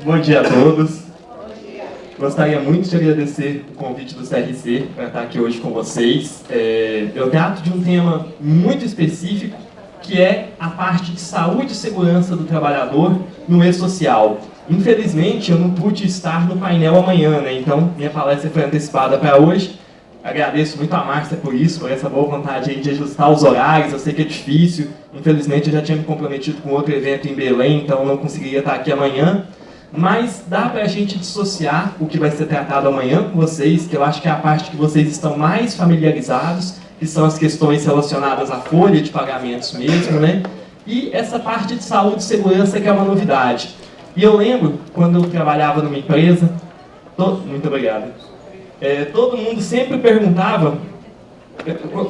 Bom dia a todos. Gostaria muito de agradecer o convite do CRC para estar aqui hoje com vocês. Eu trato de um tema muito específico, que é a parte de saúde e segurança do trabalhador no e-social. Infelizmente, eu não pude estar no painel amanhã, né? Então minha palestra foi antecipada para hoje. Agradeço muito a Márcia por isso, por essa boa vontade aí de ajustar os horários. Eu sei que é difícil. Infelizmente, eu já tinha me comprometido com outro evento em Belém, então não conseguiria estar aqui amanhã. Mas dá para a gente dissociar o que vai ser tratado amanhã com vocês, que eu acho que é a parte que vocês estão mais familiarizados, que são as questões relacionadas à folha de pagamentos mesmo, né? E essa parte de saúde e segurança que é uma novidade. E eu lembro, quando eu trabalhava numa empresa, muito obrigado, todo mundo sempre perguntava,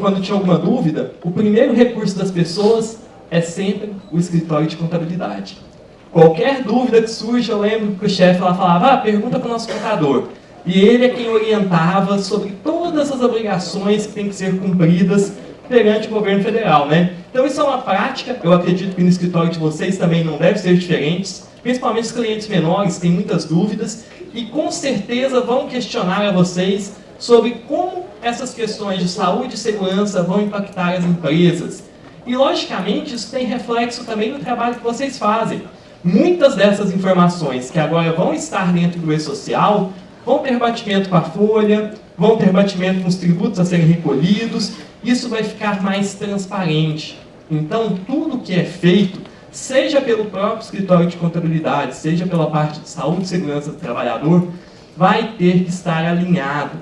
quando tinha alguma dúvida, o primeiro recurso das pessoas é sempre o escritório de contabilidade. Qualquer dúvida que surge, eu lembro que o chefe lá falava, pergunta para o nosso contador. E ele é quem orientava sobre todas as obrigações que têm que ser cumpridas perante o governo federal, né? Então isso é uma prática, eu acredito que no escritório de vocês também não deve ser diferente, principalmente os clientes menores têm muitas dúvidas e com certeza vão questionar a vocês sobre como essas questões de saúde e segurança vão impactar as empresas. E logicamente isso tem reflexo também no trabalho que vocês fazem. Muitas dessas informações que agora vão estar dentro do e-social vão ter batimento com a folha, vão ter batimento com os tributos a serem recolhidos, isso vai ficar mais transparente. Então, tudo que é feito, seja pelo próprio escritório de contabilidade, seja pela parte de saúde e segurança do trabalhador, vai ter que estar alinhado.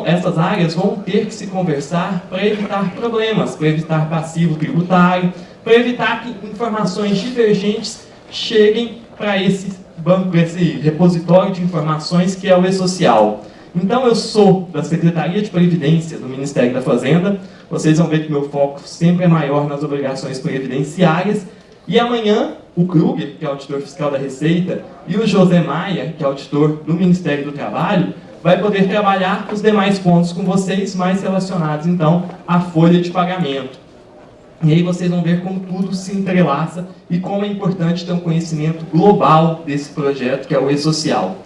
Essas áreas vão ter que se conversar para evitar problemas, para evitar passivo tributário, para evitar que informações divergentes cheguem para esse banco, para esse repositório de informações que é o e-social. Então eu sou da Secretaria de Previdência do Ministério da Fazenda, vocês vão ver que meu foco sempre é maior nas obrigações previdenciárias, e amanhã o Kruger, que é auditor fiscal da Receita, e o José Maia, que é auditor do Ministério do Trabalho, vai poder trabalhar os demais pontos com vocês, mais relacionados então à folha de pagamento. E aí vocês vão ver como tudo se entrelaça e como é importante ter um conhecimento global desse projeto que é o e-social.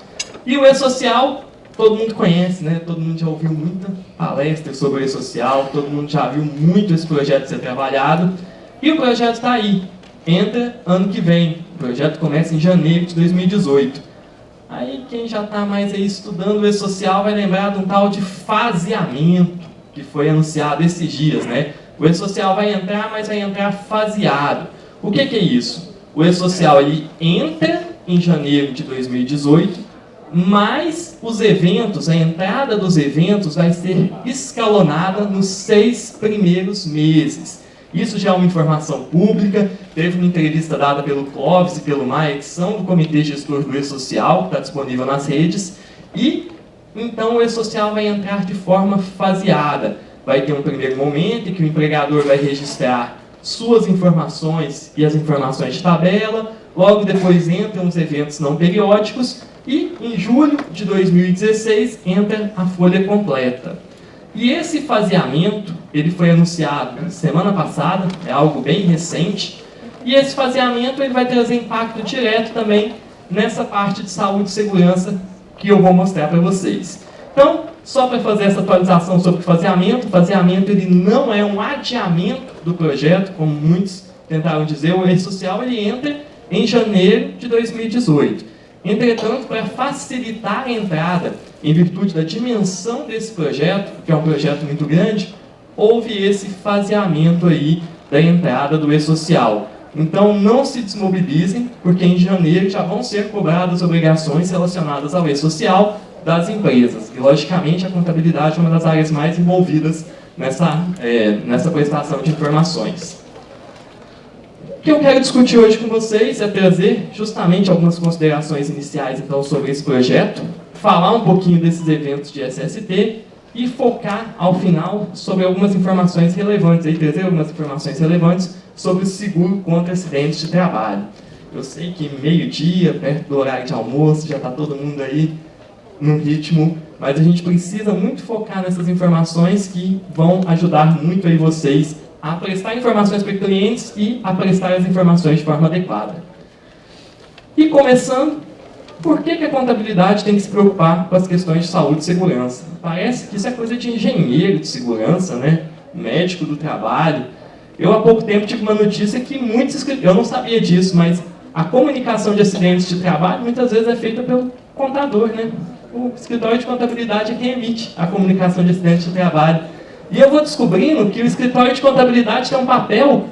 E o e-social, todo mundo conhece, né? Todo mundo já ouviu muita palestra sobre o e-social, todo mundo já viu muito esse projeto ser trabalhado. E o projeto está aí, entra ano que vem. O projeto começa em janeiro de 2018. Aí quem já está mais aí estudando o e-social vai lembrar de um tal de faseamento que foi anunciado esses dias, né? O e-social vai entrar, mas vai entrar faseado. O que é isso? O e-social ele entra em janeiro de 2018, mas os eventos, a entrada dos eventos vai ser escalonada nos 6 primeiros meses. Isso já é uma informação pública, teve uma entrevista dada pelo Clóvis e pelo Maia, que são do Comitê Gestor do E-Social, que está disponível nas redes, e então o E-Social vai entrar de forma faseada. Vai ter um primeiro momento em que o empregador vai registrar suas informações e as informações de tabela, logo depois entram os eventos não periódicos e em julho de 2016 entra a folha completa. E esse faseamento, ele foi anunciado semana passada, é algo bem recente, e esse faseamento ele vai trazer impacto direto também nessa parte de saúde e segurança que eu vou mostrar para vocês. Então, só para fazer essa atualização sobre o faseamento ele não é um adiamento do projeto, como muitos tentaram dizer, o e-social ele entra em janeiro de 2018. Entretanto, para facilitar a entrada, em virtude da dimensão desse projeto, que é um projeto muito grande, houve esse faseamento aí da entrada do e-social. Então, não se desmobilizem, porque em janeiro já vão ser cobradas obrigações relacionadas ao e-social das empresas. E, logicamente, a contabilidade é uma das áreas mais envolvidas nessa prestação de informações. O que eu quero discutir hoje com vocês é trazer justamente algumas considerações iniciais então, sobre esse projeto, falar um pouquinho desses eventos de SST e focar, ao final, sobre algumas informações relevantes, trazer algumas informações relevantes sobre o seguro contra acidentes de trabalho. Eu sei que meio-dia, perto do horário de almoço, já está todo mundo aí no ritmo, mas a gente precisa muito focar nessas informações que vão ajudar muito aí vocês a prestar informações para clientes e a prestar as informações de forma adequada. E começando, Por que a contabilidade tem que se preocupar com as questões de saúde e segurança? Parece que isso é coisa de engenheiro de segurança, né? Médico do trabalho. Eu, há pouco tempo, tive uma notícia que muitos escritores... Eu não sabia disso, mas a comunicação de acidentes de trabalho muitas vezes é feita pelo contador, né? O escritório de contabilidade é quem emite a comunicação de acidentes de trabalho. E eu vou descobrindo que o escritório de contabilidade tem um papel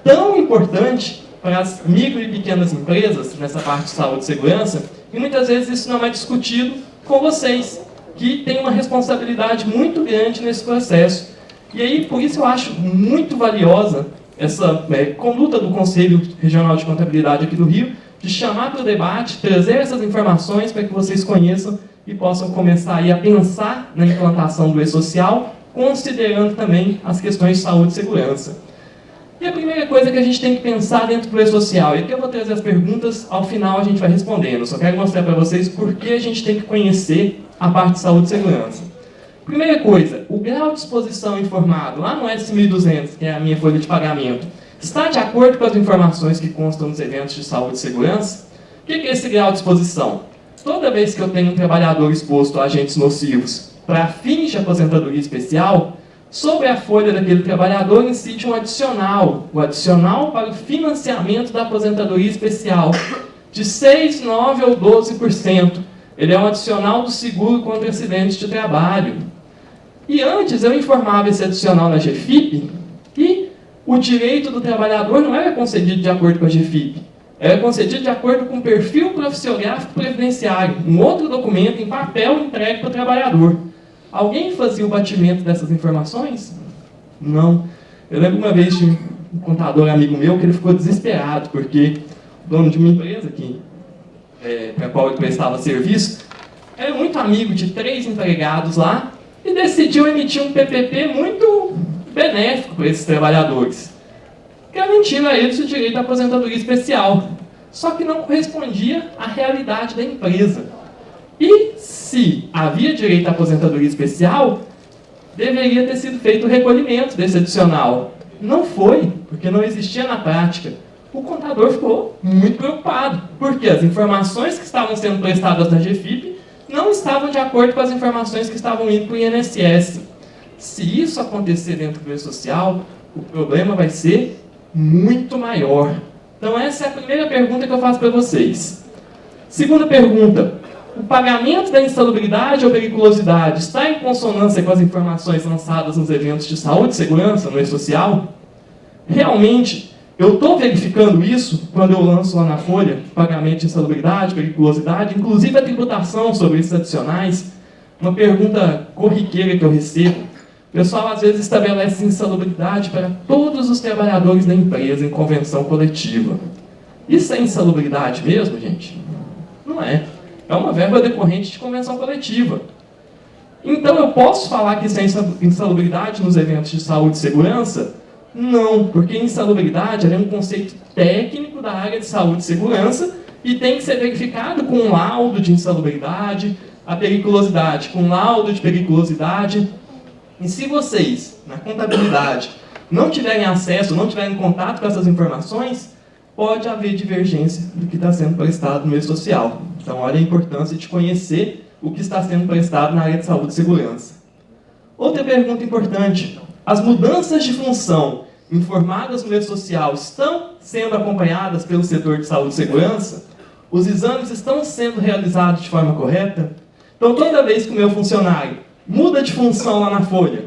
tão importante para as micro e pequenas empresas, nessa parte de saúde e segurança, e muitas vezes isso não é discutido com vocês, que têm uma responsabilidade muito grande nesse processo. E aí, por isso eu acho muito valiosa essa conduta do Conselho Regional de Contabilidade aqui do Rio, de chamar para o debate, trazer essas informações para que vocês conheçam e possam começar aí a pensar na implantação do e-social, considerando também as questões de saúde e segurança. E a primeira coisa que a gente tem que pensar dentro do e-social, e aqui eu vou trazer as perguntas, ao final a gente vai respondendo. Eu só quero mostrar para vocês por que a gente tem que conhecer a parte de saúde e segurança. Primeira coisa, o grau de exposição informado lá no S1200, que é a minha folha de pagamento, está de acordo com as informações que constam nos eventos de saúde e segurança? O que é esse grau de exposição? Toda vez que eu tenho um trabalhador exposto a agentes nocivos para fins de aposentadoria especial, sobre a folha daquele trabalhador incide um adicional, o adicional para o financiamento da aposentadoria especial, de 6%, 9% ou 12%. Ele é um adicional do seguro contra acidentes de trabalho. E antes eu informava esse adicional na GFIP e o direito do trabalhador não era concedido de acordo com a GFIP, era concedido de acordo com o perfil profissiográfico previdenciário, um outro documento em papel entregue para o trabalhador. Alguém fazia o batimento dessas informações? Não. Eu lembro uma vez de um contador amigo meu que ele ficou desesperado, porque o dono de uma empresa para a qual ele prestava serviço era muito amigo de 3 empregados lá e decidiu emitir um PPP muito benéfico para esses trabalhadores, garantindo a eles o direito à aposentadoria especial, só que não correspondia à realidade da empresa. E se havia direito à aposentadoria especial, deveria ter sido feito o recolhimento desse adicional. Não foi, porque não existia na prática. O contador ficou muito preocupado, porque as informações que estavam sendo prestadas na GFIP não estavam de acordo com as informações que estavam indo para o INSS. Se isso acontecer dentro do e-social, o problema vai ser muito maior. Então essa é a primeira pergunta que eu faço para vocês. Segunda pergunta: o pagamento da insalubridade ou periculosidade está em consonância com as informações lançadas nos eventos de saúde e segurança no e-social? Realmente, eu estou verificando isso quando eu lanço lá na folha pagamento de insalubridade, periculosidade, inclusive a tributação sobre esses adicionais. Uma pergunta corriqueira que eu recebo: o pessoal às vezes estabelece insalubridade para todos os trabalhadores da empresa em convenção coletiva. Isso é insalubridade mesmo, gente? Não é. É uma verba decorrente de convenção coletiva. Então eu posso falar que isso é insalubridade nos eventos de saúde e segurança? Não, porque insalubridade é um conceito técnico da área de saúde e segurança e tem que ser verificado com um laudo de insalubridade, a periculosidade com um laudo de periculosidade. E se vocês, na contabilidade, não tiverem acesso, não tiverem contato com essas informações, pode haver divergência do que está sendo prestado no e-social. Então, olha a importância de conhecer o que está sendo prestado na área de saúde e segurança. Outra pergunta importante: as mudanças de função informadas no e-social estão sendo acompanhadas pelo setor de saúde e segurança? Os exames estão sendo realizados de forma correta? Então, toda vez que o meu funcionário muda de função lá na folha,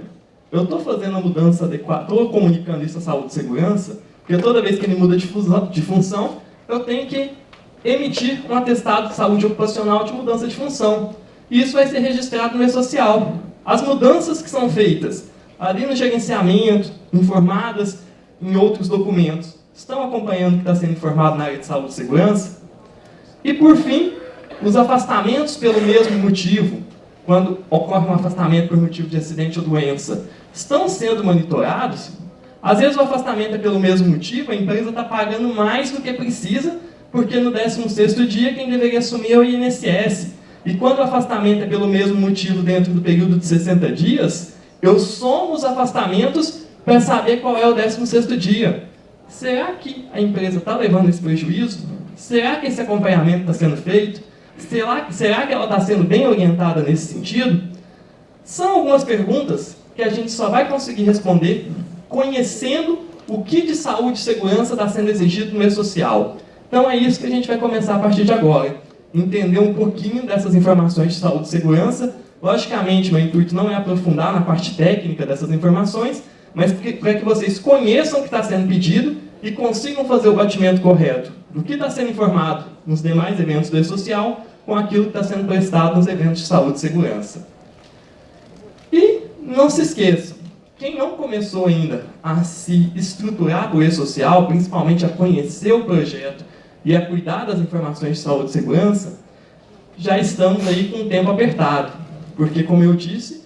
eu estou fazendo a mudança adequada, estou comunicando isso à saúde e segurança? Porque toda vez que ele muda de função, eu tenho que emitir um atestado de saúde ocupacional de mudança de função. E isso vai ser registrado no e-social. As mudanças que são feitas ali no gerenciamento, informadas em outros documentos, estão acompanhando o que está sendo informado na área de saúde e segurança? E, por fim, os afastamentos pelo mesmo motivo, quando ocorre um afastamento por motivo de acidente ou doença, estão sendo monitorados? Às vezes o afastamento é pelo mesmo motivo, a empresa está pagando mais do que precisa, porque no 16º dia quem deveria assumir é o INSS. E quando o afastamento é pelo mesmo motivo dentro do período de 60 dias, eu somo os afastamentos para saber qual é o 16º dia. Será que a empresa está levando esse prejuízo? Será que esse acompanhamento está sendo feito? Será que ela está sendo bem orientada nesse sentido? São algumas perguntas que a gente só vai conseguir responder conhecendo o que de saúde e segurança está sendo exigido no E-Social. Então é isso que a gente vai começar a partir de agora. Entender um pouquinho dessas informações de saúde e segurança. Logicamente, meu intuito não é aprofundar na parte técnica dessas informações, mas para que vocês conheçam o que está sendo pedido e consigam fazer o batimento correto do que está sendo informado nos demais eventos do E-Social com aquilo que está sendo prestado nos eventos de saúde e segurança. E não se esqueçam, quem não começou ainda a se estruturar para o E-Social, principalmente a conhecer o projeto e a cuidar das informações de saúde e segurança, já estamos aí com um tempo apertado. Porque, como eu disse,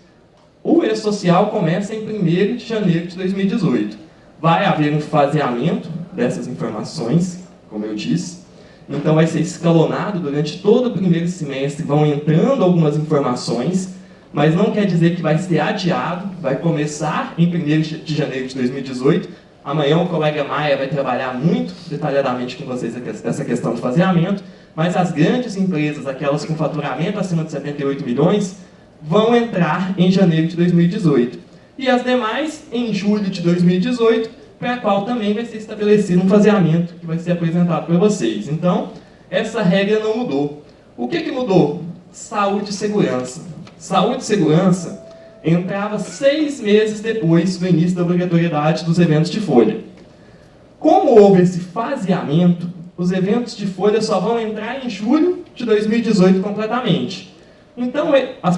o E-Social começa em 1º de janeiro de 2018. Vai haver um faseamento dessas informações, como eu disse. Então, vai ser escalonado durante todo o primeiro semestre, vão entrando algumas informações, mas não quer dizer que vai ser adiado, vai começar em 1º de janeiro de 2018. Amanhã o colega Maia vai trabalhar muito detalhadamente com vocês essa questão de faseamento, mas as grandes empresas, aquelas com faturamento acima de 78 milhões, vão entrar em janeiro de 2018. E as demais em julho de 2018, para a qual também vai ser estabelecido um faseamento que vai ser apresentado para vocês. Então, essa regra não mudou. O que mudou? Saúde e segurança. Saúde e segurança entrava 6 meses depois do início da obrigatoriedade dos eventos de folha. Como houve esse faseamento, os eventos de folha só vão entrar em julho de 2018 completamente. Então, a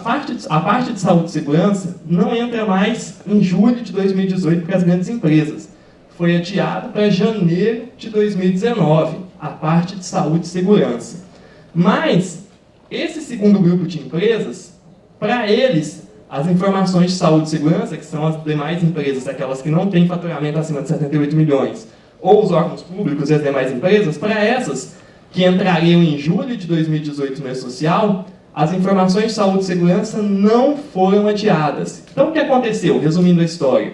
parte de saúde e segurança não entra mais em julho de 2018 para as grandes empresas. Foi adiado para janeiro de 2019, a parte de saúde e segurança. Mas, esse segundo grupo de empresas, para eles, as informações de saúde e segurança, que são as demais empresas, aquelas que não têm faturamento acima de 78 milhões, ou os órgãos públicos e as demais empresas, para essas que entrariam em julho de 2018 no E-Social, as informações de saúde e segurança não foram adiadas. Então, o que aconteceu? Resumindo a história.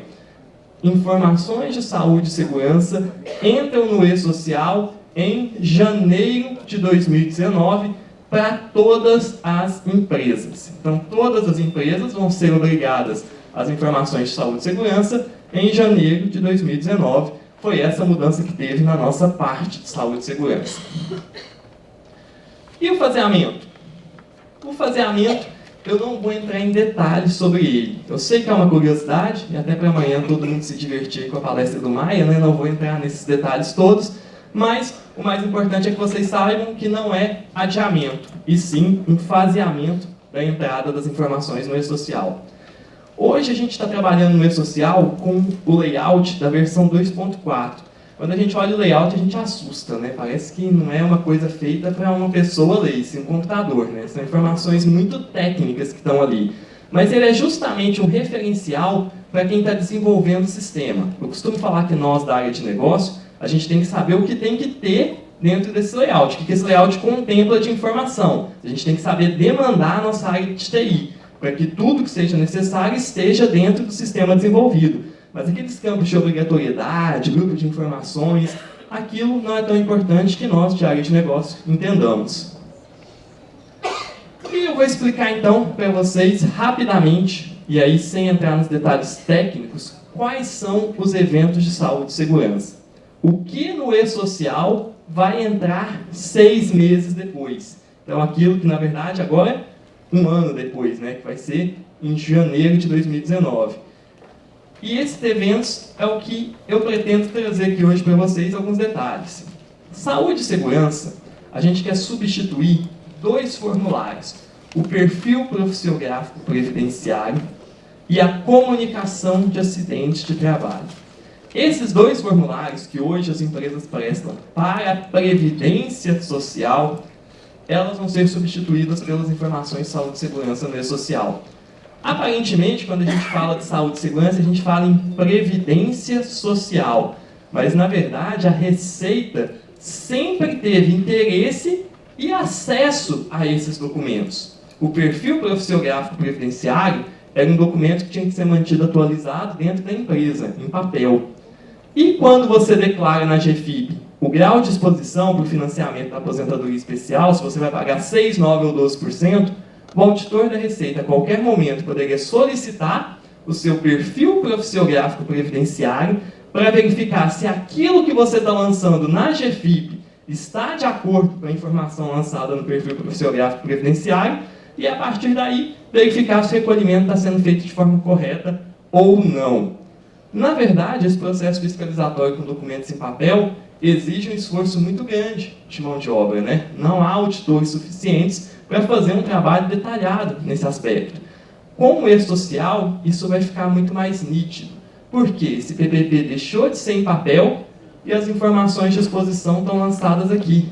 Informações de saúde e segurança entram no E-Social em janeiro de 2019 para todas as empresas. Então, todas as empresas vão ser obrigadas às informações de saúde e segurança em janeiro de 2019. Foi essa mudança que teve na nossa parte de saúde e segurança. E o faseamento? O faseamento, eu não vou entrar em detalhes sobre ele. Eu sei que é uma curiosidade, e até para amanhã todo mundo se divertir com a palestra do Maia, né? Não vou entrar nesses detalhes todos, mas o mais importante é que vocês saibam que não é adiamento, e sim um faseamento da entrada das informações no E-Social. Hoje a gente está trabalhando no E-Social com o layout da versão 2.4. Quando a gente olha o layout, a gente assusta, né? Parece que não é uma coisa feita para uma pessoa ler, sim um computador, né? São informações muito técnicas que estão ali. Mas ele é justamente um referencial para quem está desenvolvendo o sistema. Eu costumo falar que nós, da área de negócio, a gente tem que saber o que tem que ter dentro desse layout, o que esse layout contempla de informação. A gente tem que saber demandar a nossa área de TI, para que tudo que seja necessário esteja dentro do sistema desenvolvido. Mas aqueles campos de obrigatoriedade, grupo de informações, aquilo não é tão importante que nós, de área de negócio, entendamos. E eu vou explicar então para vocês rapidamente, e aí sem entrar nos detalhes técnicos, quais são os eventos de saúde e segurança. O que no E-Social vai entrar 6 meses depois. Então aquilo que na verdade agora é 1 ano depois, né, que vai ser em janeiro de 2019. E esses eventos é o que eu pretendo trazer aqui hoje para vocês alguns detalhes. Saúde e segurança, a gente quer substituir 2 formulários. O perfil profissiográfico previdenciário e a comunicação de acidentes de trabalho. Esses 2 formulários que hoje as empresas prestam para a previdência social, elas vão ser substituídas pelas informações de saúde e segurança no E-Social. Aparentemente, quando a gente fala de saúde e segurança, a gente fala em previdência social. Mas, na verdade, a Receita sempre teve interesse e acesso a esses documentos. O perfil profissiográfico previdenciário era um documento que tinha que ser mantido atualizado dentro da empresa, em papel. E quando você declara na GFIP O grau de exposição para o financiamento da aposentadoria especial, se você vai pagar 6%, 9% ou 12%, o auditor da Receita, a qualquer momento, poderia solicitar o seu perfil profissiográfico previdenciário para verificar se aquilo que você está lançando na GFIP está de acordo com a informação lançada no perfil profissiográfico previdenciário e, a partir daí, verificar se o recolhimento está sendo feito de forma correta ou não. Na verdade, esse processo fiscalizatório com documentos em papel exige um esforço muito grande de mão de obra, né? Não há auditores suficientes para fazer um trabalho detalhado nesse aspecto. Com o E-Social, isso vai ficar muito mais nítido. Por quê? Esse PPP deixou de ser em papel e as informações de exposição estão lançadas aqui.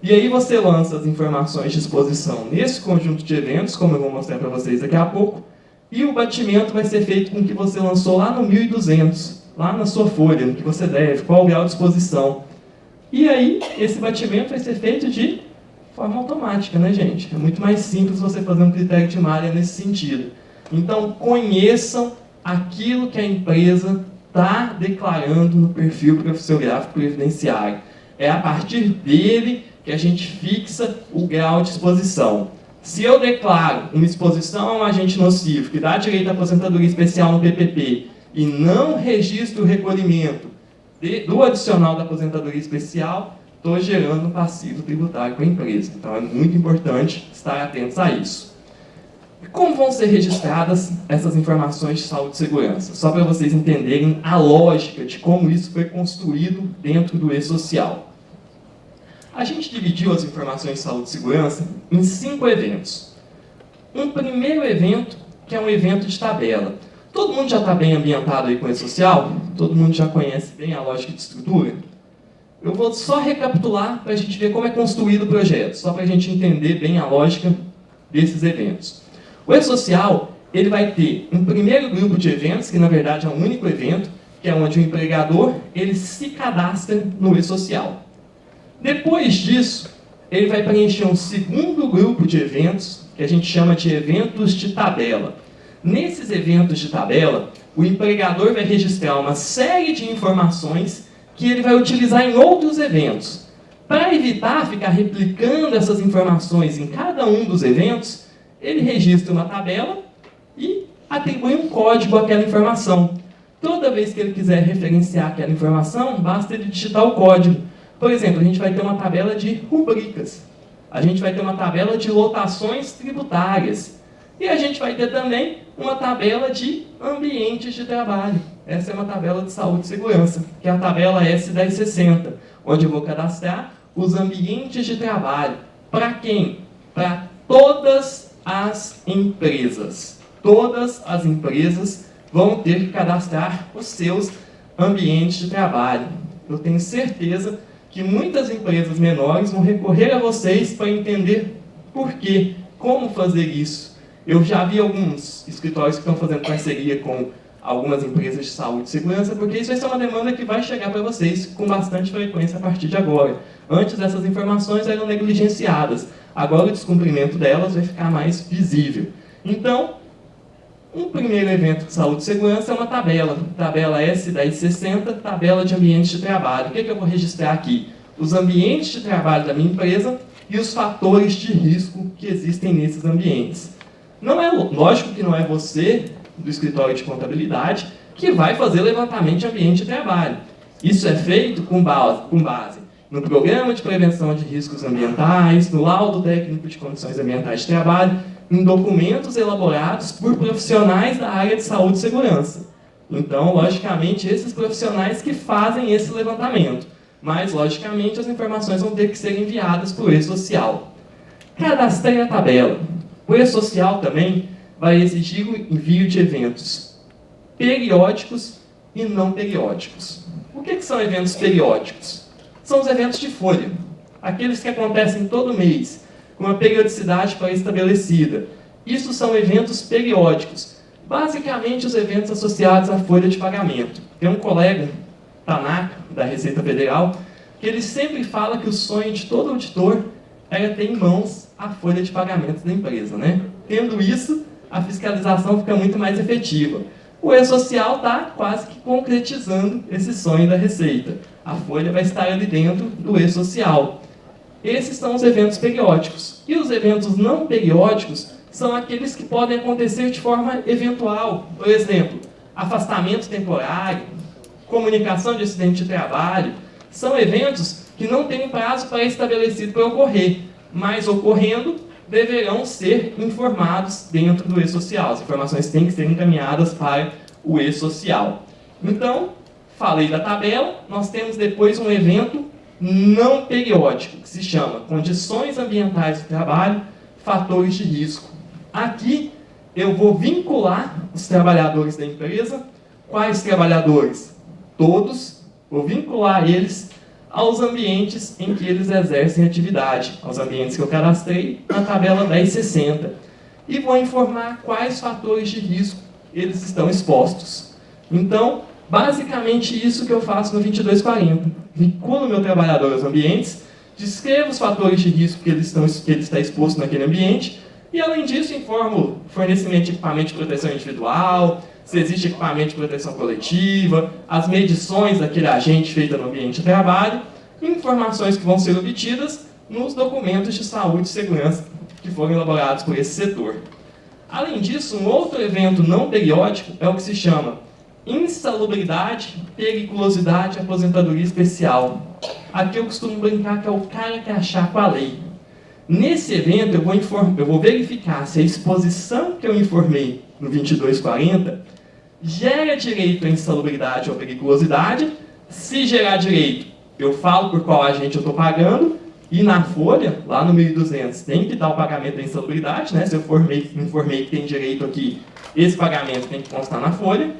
E aí você lança as informações de exposição nesse conjunto de eventos, como eu vou mostrar para vocês daqui a pouco, e o batimento vai ser feito com o que você lançou lá no 1.200, lá na sua folha, no que você deve, qual o grau de exposição. E aí, esse batimento vai ser feito de forma automática, né, gente? É muito mais simples você fazer um critério de malha nesse sentido. Então, conheçam aquilo que a empresa está declarando no perfil profissiográfico previdenciário. É a partir dele que a gente fixa o grau de exposição. Se eu declaro uma exposição a um agente nocivo que dá direito à aposentadoria especial no PPP e não registro o recolhimento do adicional da aposentadoria especial, estou gerando um passivo tributário para a empresa. Então é muito importante estar atentos a isso. E como vão ser registradas essas informações de saúde e segurança? Só para vocês entenderem a lógica de como isso foi construído dentro do E-Social. A gente dividiu as informações de saúde e segurança em 5 eventos. Um primeiro evento, que é um evento de tabela. Todo mundo já está bem ambientado aí com o E-Social? Todo mundo já conhece bem a lógica de estrutura? Eu vou só recapitular para a gente ver como é construído o projeto, só para a gente entender bem a lógica desses eventos. O E-Social, ele vai ter um primeiro grupo de eventos, que na verdade é um único evento, que é onde o empregador ele se cadastra no E-Social. Depois disso, ele vai preencher um segundo grupo de eventos, que a gente chama de eventos de tabela. Nesses eventos de tabela, o empregador vai registrar uma série de informações que ele vai utilizar em outros eventos. Para evitar ficar replicando essas informações em cada um dos eventos, ele registra uma tabela e atribui um código àquela informação. Toda vez que ele quiser referenciar aquela informação, basta ele digitar o código. Por exemplo, a gente vai ter uma tabela de rubricas, a gente vai ter uma tabela de lotações tributárias e a gente vai ter também uma tabela de ambientes de trabalho. Essa é uma tabela de saúde e segurança, que é a tabela S1060, onde eu vou cadastrar os ambientes de trabalho. Para quem? Para todas as empresas. Todas as empresas vão ter que cadastrar os seus ambientes de trabalho. Eu tenho certeza que muitas empresas menores vão recorrer a vocês para entender por quê, como fazer isso. Eu já vi alguns escritórios que estão fazendo parceria com algumas empresas de saúde e segurança, porque isso vai ser uma demanda que vai chegar para vocês com bastante frequência a partir de agora. Antes essas informações eram negligenciadas, agora o descumprimento delas vai ficar mais visível. Então, um primeiro evento de saúde e segurança é uma tabela S1060, tabela de ambientes de trabalho. O que eu vou registrar aqui? Os ambientes de trabalho da minha empresa e os fatores de risco que existem nesses ambientes. Não é lógico que não é você, do escritório de contabilidade, que vai fazer levantamento de ambiente de trabalho. Isso é feito com base no Programa de Prevenção de Riscos Ambientais, no Laudo Técnico de Condições Ambientais de Trabalho, em documentos elaborados por profissionais da área de saúde e segurança. Então, logicamente, esses profissionais que fazem esse levantamento. Mas, logicamente, as informações vão ter que ser enviadas para o E-Social. Cadastrei a tabela. O E-Social também vai exigir o envio de eventos periódicos e não periódicos. O que são eventos periódicos? São os eventos de folha. Aqueles que acontecem todo mês, com uma periodicidade pré-estabelecida. Isso são eventos periódicos. Basicamente, os eventos associados à folha de pagamento. Tem um colega, Tanaka, da Receita Federal, que ele sempre fala que o sonho de todo auditor era ter em mãos a folha de pagamento da empresa, né? Tendo isso, a fiscalização fica muito mais efetiva. o E-Social está quase que concretizando esse sonho da Receita. A Folha vai estar ali dentro do E-Social. Esses são os eventos periódicos. E os eventos não periódicos são aqueles que podem acontecer de forma eventual. Por exemplo, afastamento temporário, comunicação de acidente de trabalho. São eventos que não têm um prazo pré-estabelecido para ocorrer, mas ocorrendo, deverão ser informados dentro do E-Social. As informações têm que ser encaminhadas para o E-Social. Então, falei da tabela, nós temos depois um evento não periódico, que se chama Condições Ambientais do Trabalho, Fatores de Risco. Aqui, eu vou vincular os trabalhadores da empresa. Quais trabalhadores? Todos. Vou vincular eles aos ambientes em que eles exercem atividade, aos ambientes que eu cadastrei na tabela 1060. E vou informar quais fatores de risco eles estão expostos. Então, basicamente isso que eu faço no 2240. Vinculo meu trabalhador aos ambientes, descrevo os fatores de risco que ele está exposto naquele ambiente, e além disso informo fornecimento de equipamento de proteção individual, se existe equipamento de proteção coletiva, as medições daquele agente feita no ambiente de trabalho, e informações que vão ser obtidas nos documentos de saúde e segurança que foram elaborados por esse setor. Além disso, um outro evento não periódico é o que se chama insalubridade, periculosidade e aposentadoria especial. Aqui eu costumo brincar que é o cara que achar com a lei. Nesse evento eu vou verificar se a exposição que eu informei no 2240 gera direito à insalubridade ou periculosidade. Se gerar direito, eu falo por qual agente eu estou pagando, e na folha, lá no 1200, tem que dar o pagamento da insalubridade, né? Se eu informei que tem direito aqui, esse pagamento tem que constar na folha.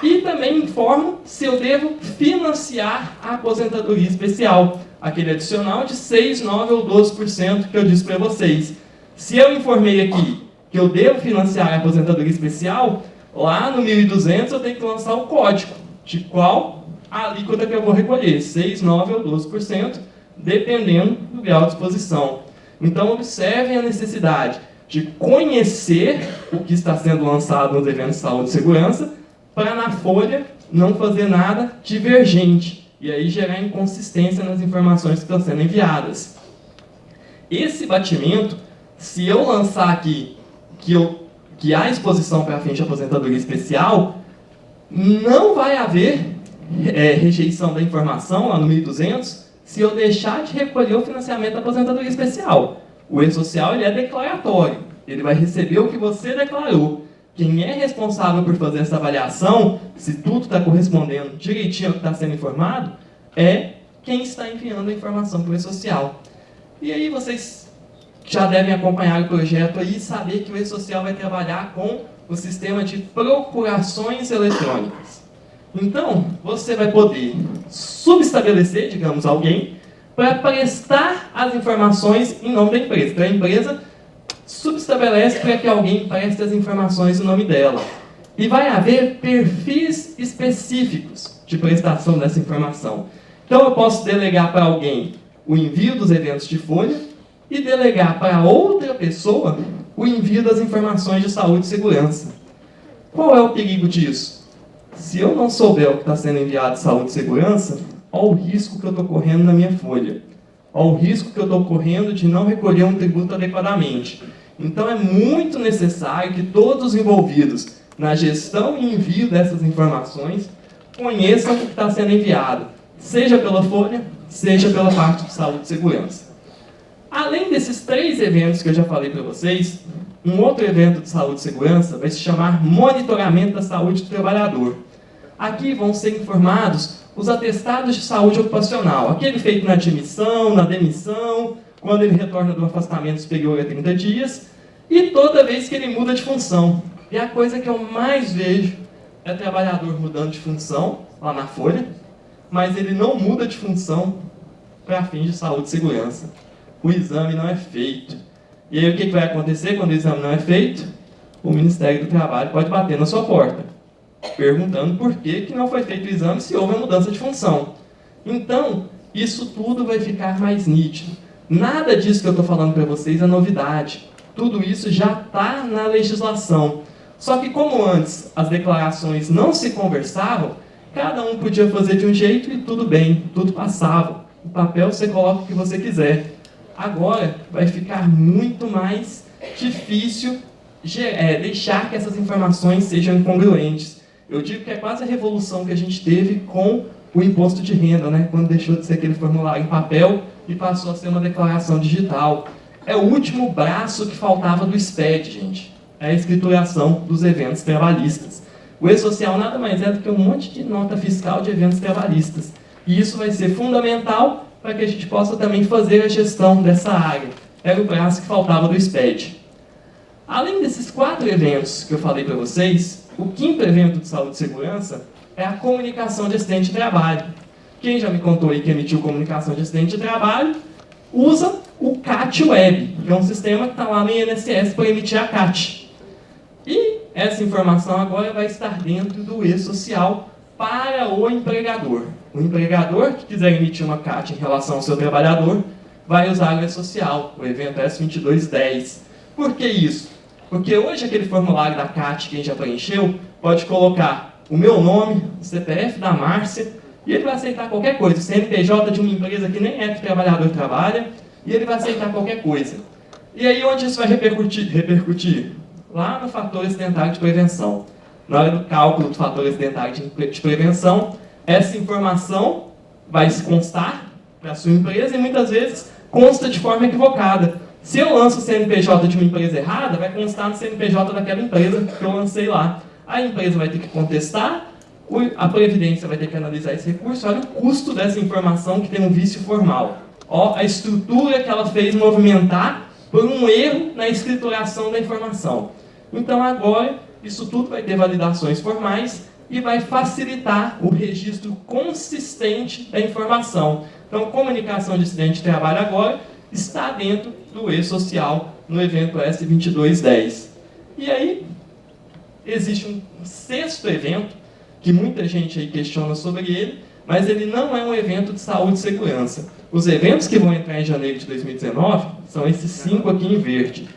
E também informo se eu devo financiar a aposentadoria especial, aquele adicional de 6, 9 ou 12% que eu disse para vocês. Se eu informei aqui que eu devo financiar a aposentadoria especial, lá no 1200 eu tenho que lançar o código de qual a alíquota que eu vou recolher, 6, 9 ou 12%, dependendo do grau de exposição. Então, observem a necessidade de conhecer o que está sendo lançado nos eventos de saúde e segurança, para na folha não fazer nada divergente, e aí gerar inconsistência nas informações que estão sendo enviadas. Esse batimento, se eu lançar aqui que há exposição para fins de aposentadoria especial, não vai haver rejeição da informação lá no 1200 se eu deixar de recolher o financiamento da aposentadoria especial. O E-Social ele é declaratório, ele vai receber o que você declarou. Quem é responsável por fazer essa avaliação, se tudo está correspondendo direitinho ao que está sendo informado, é quem está enviando a informação para o E-Social. E aí vocês já devem acompanhar o projeto aí e saber que o E-Social vai trabalhar com o sistema de procurações eletrônicas. Então, você vai poder subestabelecer, digamos, alguém para prestar as informações em nome da empresa. Então, a empresa subestabelece para que alguém preste as informações no nome dela. E vai haver perfis específicos de prestação dessa informação. Então, eu posso delegar para alguém o envio dos eventos de folha e delegar para outra pessoa o envio das informações de saúde e segurança. Qual é o perigo disso? Se eu não souber o que está sendo enviado de saúde e segurança, olha o risco que eu estou correndo na minha folha. Olha o risco que eu estou correndo de não recolher um tributo adequadamente. Então, é muito necessário que todos os envolvidos na gestão e envio dessas informações conheçam o que está sendo enviado, seja pela folha, seja pela parte de saúde e segurança. Além desses 3 eventos que eu já falei para vocês, um outro evento de saúde e segurança vai se chamar Monitoramento da Saúde do Trabalhador. Aqui vão ser informados os atestados de saúde ocupacional, aquele feito na admissão, na demissão, quando ele retorna do afastamento superior a 30 dias, e toda vez que ele muda de função. E a coisa que eu mais vejo é trabalhador mudando de função, lá na folha, mas ele não muda de função para fins de saúde e segurança. O exame não é feito. E aí o que vai acontecer quando o exame não é feito? O Ministério do Trabalho pode bater na sua porta, perguntando por que não foi feito o exame se houve a mudança de função. Então, isso tudo vai ficar mais nítido. Nada disso que eu estou falando para vocês é novidade. Tudo isso já está na legislação. Só que como antes as declarações não se conversavam, cada um podia fazer de um jeito e tudo bem, tudo passava. No papel você coloca o que você quiser. Agora vai ficar muito mais difícil deixar que essas informações sejam incongruentes. Eu digo que é quase a revolução que a gente teve com o imposto de renda, né? Quando deixou de ser aquele formulário em papel e passou a ser uma declaração digital. É o último braço que faltava do SPED, gente. É a escrituração dos eventos trabalhistas. O e-social nada mais é do que um monte de nota fiscal de eventos trabalhistas. E isso vai ser fundamental para que a gente possa também fazer a gestão dessa área. Era o braço que faltava do SPED. Além desses 4 eventos que eu falei para vocês, o 5º evento de saúde e segurança é a comunicação de acidente de trabalho. Quem já me contou aí que emitiu comunicação de acidente de trabalho, usa o CAT Web, que é um sistema que está lá no INSS para emitir a CAT. E essa informação agora vai estar dentro do e-social para o empregador. O empregador que quiser emitir uma CAT em relação ao seu trabalhador vai usar o e-social, o evento S2210. Por que isso? Porque hoje aquele formulário da CAT, quem já preencheu, pode colocar o meu nome, o CPF da Márcia, e ele vai aceitar qualquer coisa. O CNPJ de uma empresa que nem é que o trabalhador trabalha, e ele vai aceitar qualquer coisa. E aí onde isso vai repercutir? Lá no fator acidentário de prevenção. Na hora do cálculo do fator acidentário de prevenção, essa informação vai se constar para a sua empresa e muitas vezes consta de forma equivocada. Se eu lanço o CNPJ de uma empresa errada, vai constar no CNPJ daquela empresa que eu lancei lá. A empresa vai ter que contestar, a Previdência vai ter que analisar esse recurso. Olha o custo dessa informação que tem um vício formal. Ó, a estrutura que ela fez movimentar por um erro na escrituração da informação. Então agora, isso tudo vai ter validações formais e vai facilitar o registro consistente da informação. Então, comunicação de acidente de trabalho agora está dentro do e-social no evento S2210. E aí, existe um 6º evento, que muita gente aí questiona sobre ele, mas ele não é um evento de saúde e segurança. Os eventos que vão entrar em janeiro de 2019 são esses 5 aqui em verde.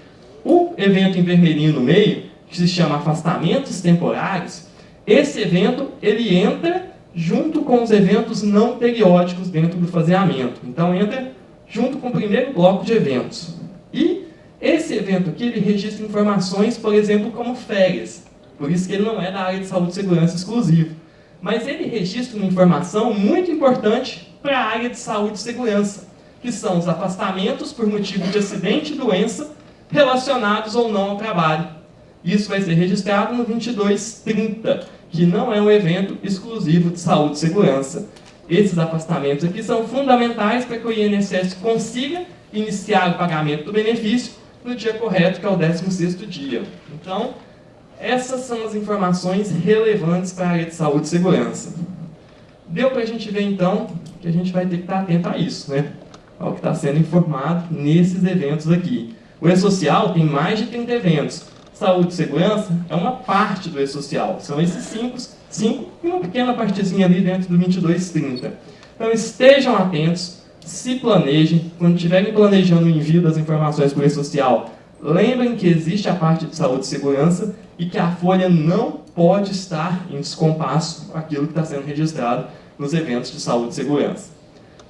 O evento em vermelhinho no meio, que se chama afastamentos temporários, esse evento ele entra junto com os eventos não periódicos dentro do faseamento. Então entra junto com o primeiro bloco de eventos. E esse evento aqui ele registra informações, por exemplo, como férias. Por isso que ele não é da área de saúde e segurança exclusivo. Mas ele registra uma informação muito importante para a área de saúde e segurança, que são os afastamentos por motivo de acidente e doença relacionados ou não ao trabalho. Isso vai ser registrado no 2230, que não é um evento exclusivo de saúde e segurança. Esses afastamentos aqui são fundamentais para que o INSS consiga iniciar o pagamento do benefício no dia correto, que é o 16º dia. Então, essas são as informações relevantes para a área de saúde e segurança. Deu para a gente ver, então, que a gente vai ter que estar atento a isso, né? Ao que está sendo informado nesses eventos aqui. O e-social tem mais de 30 eventos. Saúde e segurança é uma parte do e-social. São esses 5 e uma pequena partezinha ali dentro do 2230. Então estejam atentos, se planejem. Quando estiverem planejando o envio das informações para o e-social, lembrem que existe a parte de saúde e segurança e que a folha não pode estar em descompasso com aquilo que está sendo registrado nos eventos de saúde e segurança.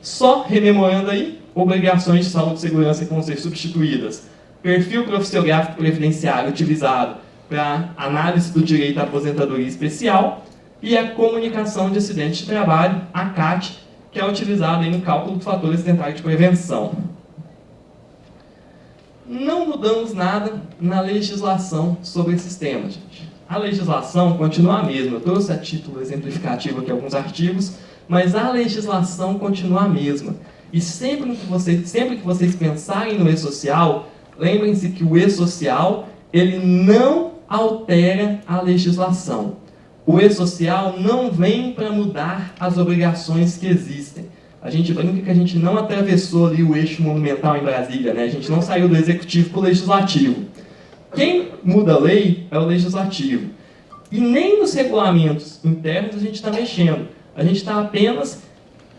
Só rememorando aí, obrigações de saúde e segurança que vão ser substituídas. Perfil profissiográfico previdenciário utilizado para análise do direito à aposentadoria especial e a comunicação de acidente de trabalho, a CAT, que é utilizada aí no cálculo do fator acidentário de prevenção. Não mudamos nada na legislação sobre esses temas, gente. A legislação continua a mesma. Eu trouxe a título exemplificativo aqui alguns artigos, mas a legislação continua a mesma. E sempre que vocês pensarem no e-social, lembrem-se que o e-social ele não altera a legislação. O e-social não vem para mudar as obrigações que existem. A gente brinca que a gente não atravessou ali o eixo monumental em Brasília, né? A gente não saiu do executivo para o legislativo. Quem muda a lei é o legislativo. E nem nos regulamentos internos a gente está mexendo. A gente está apenas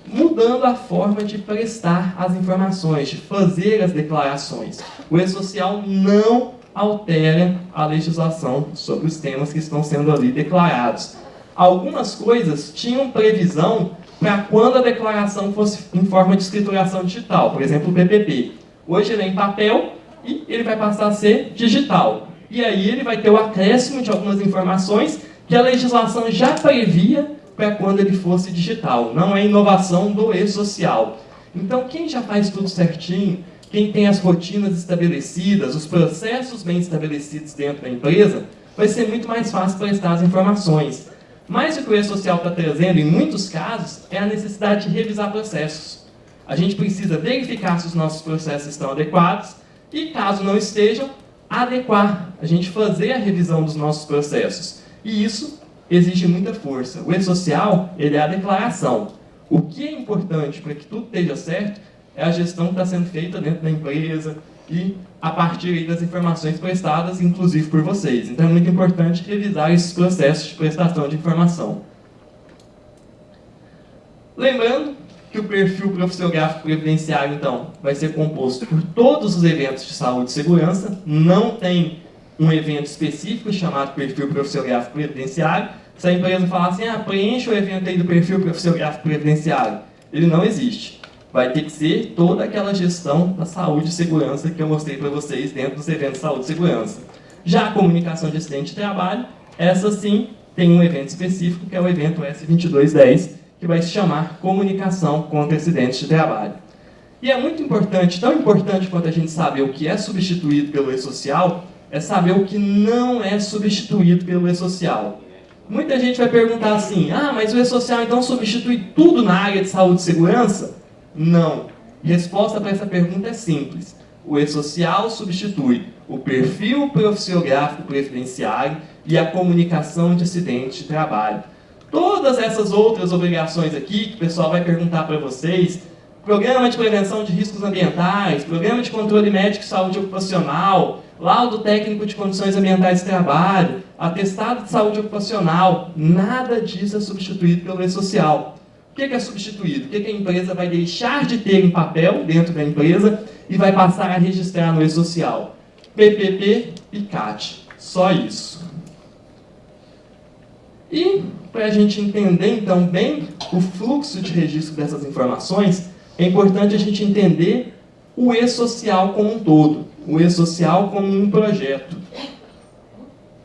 mudando a forma de prestar as informações, de fazer as declarações. O e-social não altera a legislação sobre os temas que estão sendo ali declarados. Algumas coisas tinham previsão para quando a declaração fosse em forma de escrituração digital, por exemplo, o PPP. Hoje ele é em papel e ele vai passar a ser digital. E aí ele vai ter o acréscimo de algumas informações que a legislação já previa para quando ele fosse digital. Não é inovação do e-social. Então, quem já faz tudo certinho, quem tem as rotinas estabelecidas, os processos bem estabelecidos dentro da empresa, vai ser muito mais fácil prestar as informações. Mas o que o e-social está trazendo, em muitos casos, é a necessidade de revisar processos. A gente precisa verificar se os nossos processos estão adequados e, caso não estejam, adequar. A gente fazer a revisão dos nossos processos. E isso exige muita força. O e-social, ele é a declaração. O que é importante para que tudo esteja certo é a gestão que está sendo feita dentro da empresa e a partir aí das informações prestadas, inclusive por vocês. Então é muito importante revisar esses processos de prestação de informação. Lembrando que o perfil profissiográfico previdenciário, então, vai ser composto por todos os eventos de saúde e segurança, não tem um evento específico chamado perfil profissiográfico previdenciário. Se a empresa falar assim, preencha o evento aí do perfil profissiográfico previdenciário, ele não existe. Vai ter que ser toda aquela gestão da saúde e segurança que eu mostrei para vocês dentro dos eventos de saúde e segurança. Já a comunicação de acidente de trabalho, essa sim tem um evento específico, que é o evento S2210, que vai se chamar Comunicação contra Acidentes de Trabalho. E é muito importante, tão importante quanto a gente saber o que é substituído pelo e-social, é saber o que não é substituído pelo e-social. Muita gente vai perguntar assim, mas o e-social então substitui tudo na área de saúde e segurança? Não. Resposta para essa pergunta é simples. O e-social substitui o perfil profissiográfico previdenciário e a comunicação de acidentes de trabalho. Todas essas outras obrigações aqui, que o pessoal vai perguntar para vocês, programa de prevenção de riscos ambientais, programa de controle médico e saúde ocupacional, laudo técnico de condições ambientais de trabalho, atestado de saúde ocupacional, nada disso é substituído pelo e-social. O que é substituído? O que a empresa vai deixar de ter em papel dentro da empresa e vai passar a registrar no e-social? PPP e CAT. Só isso. E, para a gente entender, então, bem o fluxo de registro dessas informações, é importante a gente entender o e-social como um todo, o e-social como um projeto.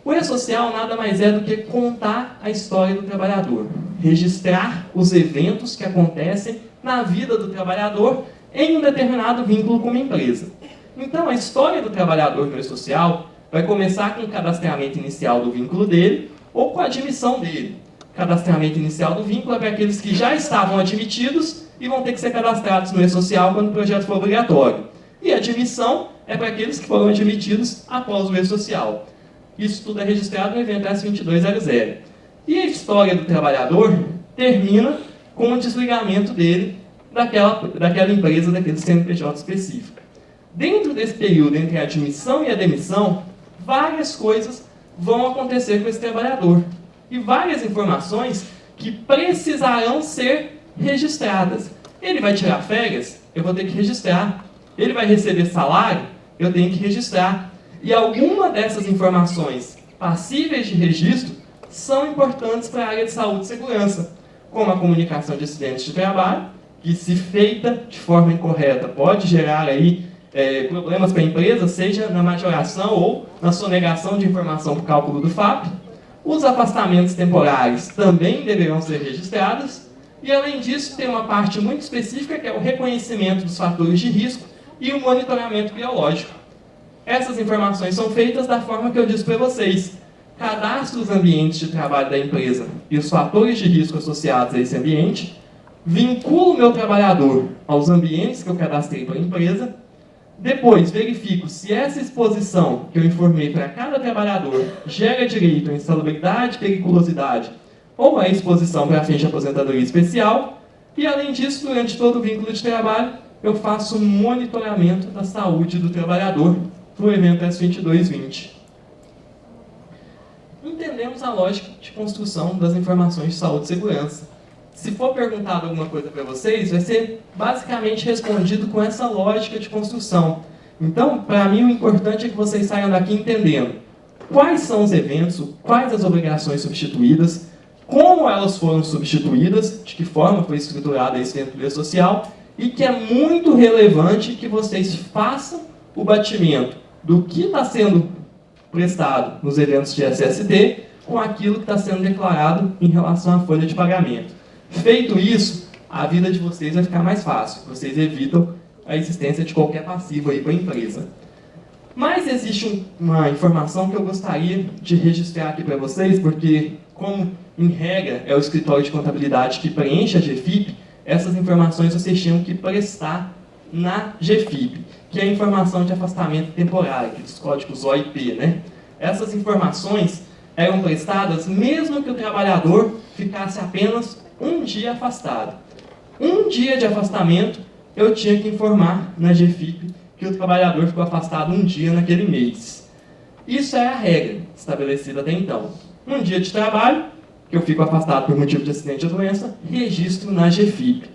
O e-social nada mais é do que contar a história do trabalhador, registrar os eventos que acontecem na vida do trabalhador em um determinado vínculo com uma empresa. Então, a história do trabalhador no e-social vai começar com o cadastramento inicial do vínculo dele ou com a admissão dele. Cadastramento inicial do vínculo é para aqueles que já estavam admitidos e vão ter que ser cadastrados no e-social quando o projeto for obrigatório. E a admissão é para aqueles que foram admitidos após o e-social. Isso tudo é registrado no evento S2200. E a história do trabalhador termina com o desligamento dele daquela empresa, daquele CNPJ específico. Dentro desse período entre a admissão e a demissão, várias coisas vão acontecer com esse trabalhador. E várias informações que precisarão ser registradas. Ele vai tirar férias? Eu vou ter que registrar. Ele vai receber salário? Eu tenho que registrar. E alguma dessas informações passíveis de registro são importantes para a área de saúde e segurança, como a comunicação de acidentes de trabalho, que se feita de forma incorreta pode gerar aí problemas para a empresa, seja na majoração ou na sonegação de informação por cálculo do FAP. Os afastamentos temporários também deverão ser registrados. E, além disso, tem uma parte muito específica, que é o reconhecimento dos fatores de risco e o monitoramento biológico. Essas informações são feitas da forma que eu disse para vocês. Cadastro os ambientes de trabalho da empresa e os fatores de risco associados a esse ambiente, vinculo o meu trabalhador aos ambientes que eu cadastrei para a empresa, depois verifico se essa exposição que eu informei para cada trabalhador gera direito à insalubridade, periculosidade ou à exposição para fins de aposentadoria especial, e, além disso, durante todo o vínculo de trabalho, eu faço um monitoramento da saúde do trabalhador para o evento S2220. Entendemos a lógica de construção das informações de saúde e segurança. Se for perguntado alguma coisa para vocês, vai ser basicamente respondido com essa lógica de construção. Então, para mim, o importante é que vocês saiam daqui entendendo quais são os eventos, quais as obrigações substituídas, como elas foram substituídas, de que forma foi estruturada esse dentro do E social, e que é muito relevante que vocês façam o batimento do que está sendo prestado nos eventos de SST com aquilo que está sendo declarado em relação à folha de pagamento. Feito isso, a vida de vocês vai ficar mais fácil. Vocês evitam a existência de qualquer passivo aí para a empresa. Mas existe uma informação que eu gostaria de registrar aqui para vocês, porque, como em regra é o escritório de contabilidade que preenche a GFIP, essas informações vocês tinham que prestar na GFIP, que é a informação de afastamento temporário, dos códigos O e P, né? Essas informações eram prestadas mesmo que o trabalhador ficasse apenas um dia afastado. Um dia de afastamento, eu tinha que informar na GFIP que o trabalhador ficou afastado um dia naquele mês. Isso é a regra estabelecida até então. Um dia de trabalho, que eu fico afastado por motivo de acidente ou doença, registro na GFIP.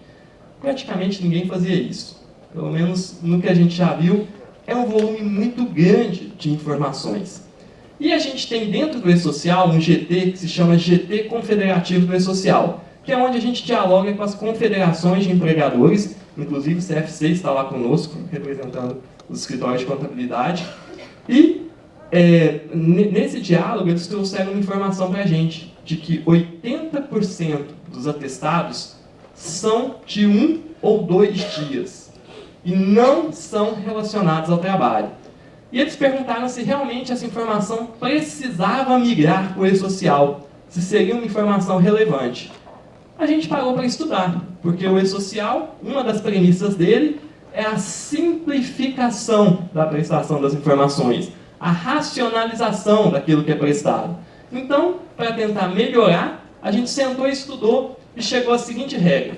Praticamente ninguém fazia isso. Pelo menos no que a gente já viu, é um volume muito grande de informações. E a gente tem dentro do E-Social um GT que se chama GT Confederativo do E-Social, que é onde a gente dialoga com as confederações de empregadores, inclusive o CFC está lá conosco, representando os escritórios de contabilidade. E nesse diálogo eles trouxeram uma informação para a gente, de que 80% dos atestados são de 1 ou 2 dias e não são relacionados ao trabalho. E eles perguntaram se realmente essa informação precisava migrar para o E-Social, se seria uma informação relevante. A gente parou para estudar, porque o E-Social, uma das premissas dele é a simplificação da prestação das informações, a racionalização daquilo que é prestado. Então, para tentar melhorar, a gente sentou e estudou e chegou à seguinte regra.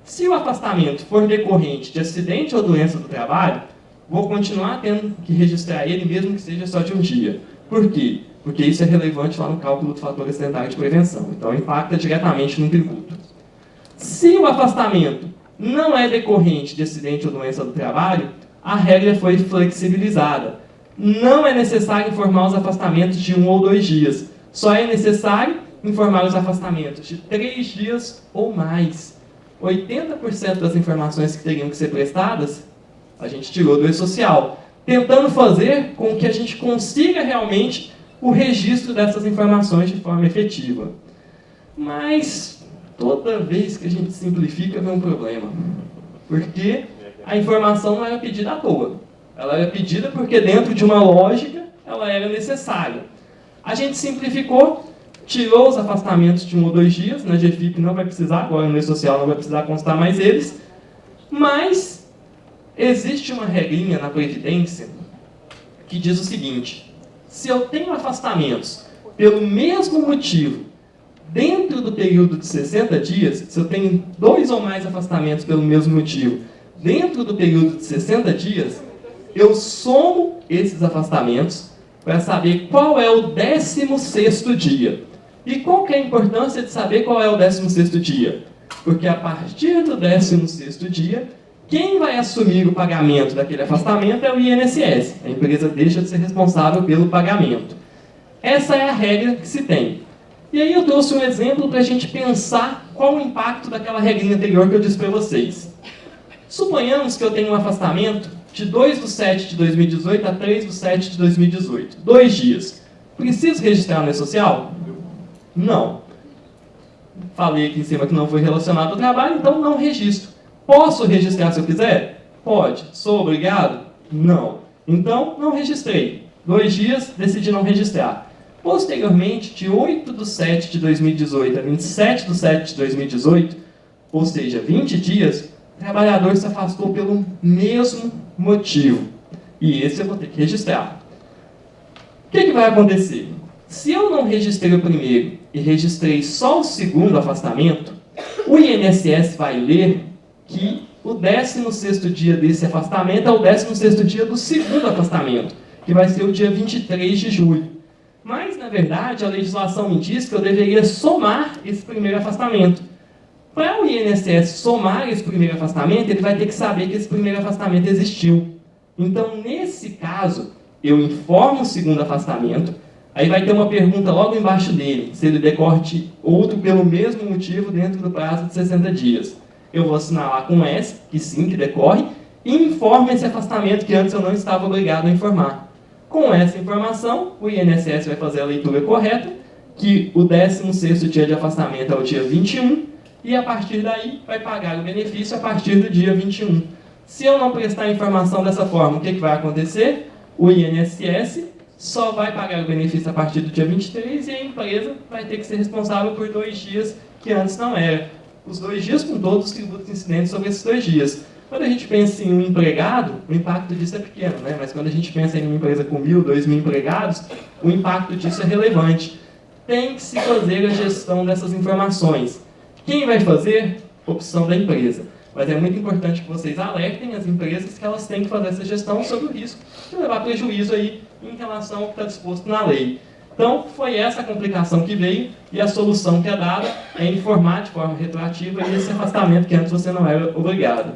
Se o afastamento for decorrente de acidente ou doença do trabalho, vou continuar tendo que registrar ele, mesmo que seja só de um dia. Por quê? Porque isso é relevante lá no cálculo do fator acidentário de prevenção. Então, impacta diretamente no tributo. Se o afastamento não é decorrente de acidente ou doença do trabalho, a regra foi flexibilizada. Não é necessário informar os afastamentos de 1 ou 2 dias. Só é necessário informar os afastamentos de 3 dias ou mais. 80% das informações que teriam que ser prestadas, a gente tirou do E-Social, tentando fazer com que a gente consiga realmente o registro dessas informações de forma efetiva. Mas, toda vez que a gente simplifica, vem um problema. Porque a informação não era pedida à toa. Ela era pedida porque, dentro de uma lógica, ela era necessária. A gente simplificou, tirou os afastamentos de 1 ou 2 dias, na GFIP não vai precisar, agora no E-Social não vai precisar constar mais eles, mas existe uma regrinha na Previdência que diz o seguinte: se eu tenho afastamentos pelo mesmo motivo dentro do período de 60 dias, se eu tenho 2 ou mais afastamentos pelo mesmo motivo dentro do período de 60 dias, eu somo esses afastamentos para saber qual é o 16º dia. E qual que é a importância de saber qual é o 16º dia? Porque a partir do 16º dia, quem vai assumir o pagamento daquele afastamento é o INSS. A empresa deixa de ser responsável pelo pagamento. Essa é a regra que se tem. E aí eu trouxe um exemplo para a gente pensar qual o impacto daquela regrinha anterior que eu disse para vocês. Suponhamos que eu tenho um afastamento de 2/7/2018 a 3/7/2018. 2 dias. Preciso registrar no E-Social? Não. Falei aqui em cima que não foi relacionado ao trabalho, então não registro. Posso registrar se eu quiser? Pode. Sou obrigado? Não. Então, não registrei. 2 dias, decidi não registrar. Posteriormente, de 8/7/2018 a 27/7/2018, ou seja, 20 dias, o trabalhador se afastou pelo mesmo motivo. E esse eu vou ter que registrar. O que vai acontecer? Se eu não registrei o primeiro e registrei só o segundo afastamento, o INSS vai ler que o 16º dia desse afastamento é o 16º dia do segundo afastamento, que vai ser o dia 23 de julho. Mas, na verdade, a legislação me diz que eu deveria somar esse primeiro afastamento. Para o INSS somar esse primeiro afastamento, ele vai ter que saber que esse primeiro afastamento existiu. Então, nesse caso, eu informo o segundo afastamento, aí vai ter uma pergunta logo embaixo dele, se ele decorre outro pelo mesmo motivo dentro do prazo de 60 dias. Eu vou assinalar com S, que sim, que decorre, e informo esse afastamento que antes eu não estava obrigado a informar. Com essa informação, o INSS vai fazer a leitura correta, que o 16º dia de afastamento é o dia 21, e a partir daí vai pagar o benefício a partir do dia 21. Se eu não prestar informação dessa forma, o que vai acontecer? O INSS só vai pagar o benefício a partir do dia 23 e a empresa vai ter que ser responsável por 2 dias que antes não era. Os 2 dias com todos os tributos incidentes sobre esses 2 dias. Quando a gente pensa em um empregado, o impacto disso é pequeno, né? Mas quando a gente pensa em uma empresa com 1.000, 2.000 empregados, o impacto disso é relevante. Tem que se fazer a gestão dessas informações. Quem vai fazer? Opção da empresa. Mas é muito importante que vocês alertem as empresas que elas têm que fazer essa gestão sob o risco de levar prejuízo aí em relação ao que está disposto na lei. Então, foi essa a complicação que veio e a solução que é dada é informar de forma retroativa esse afastamento que antes você não era obrigado.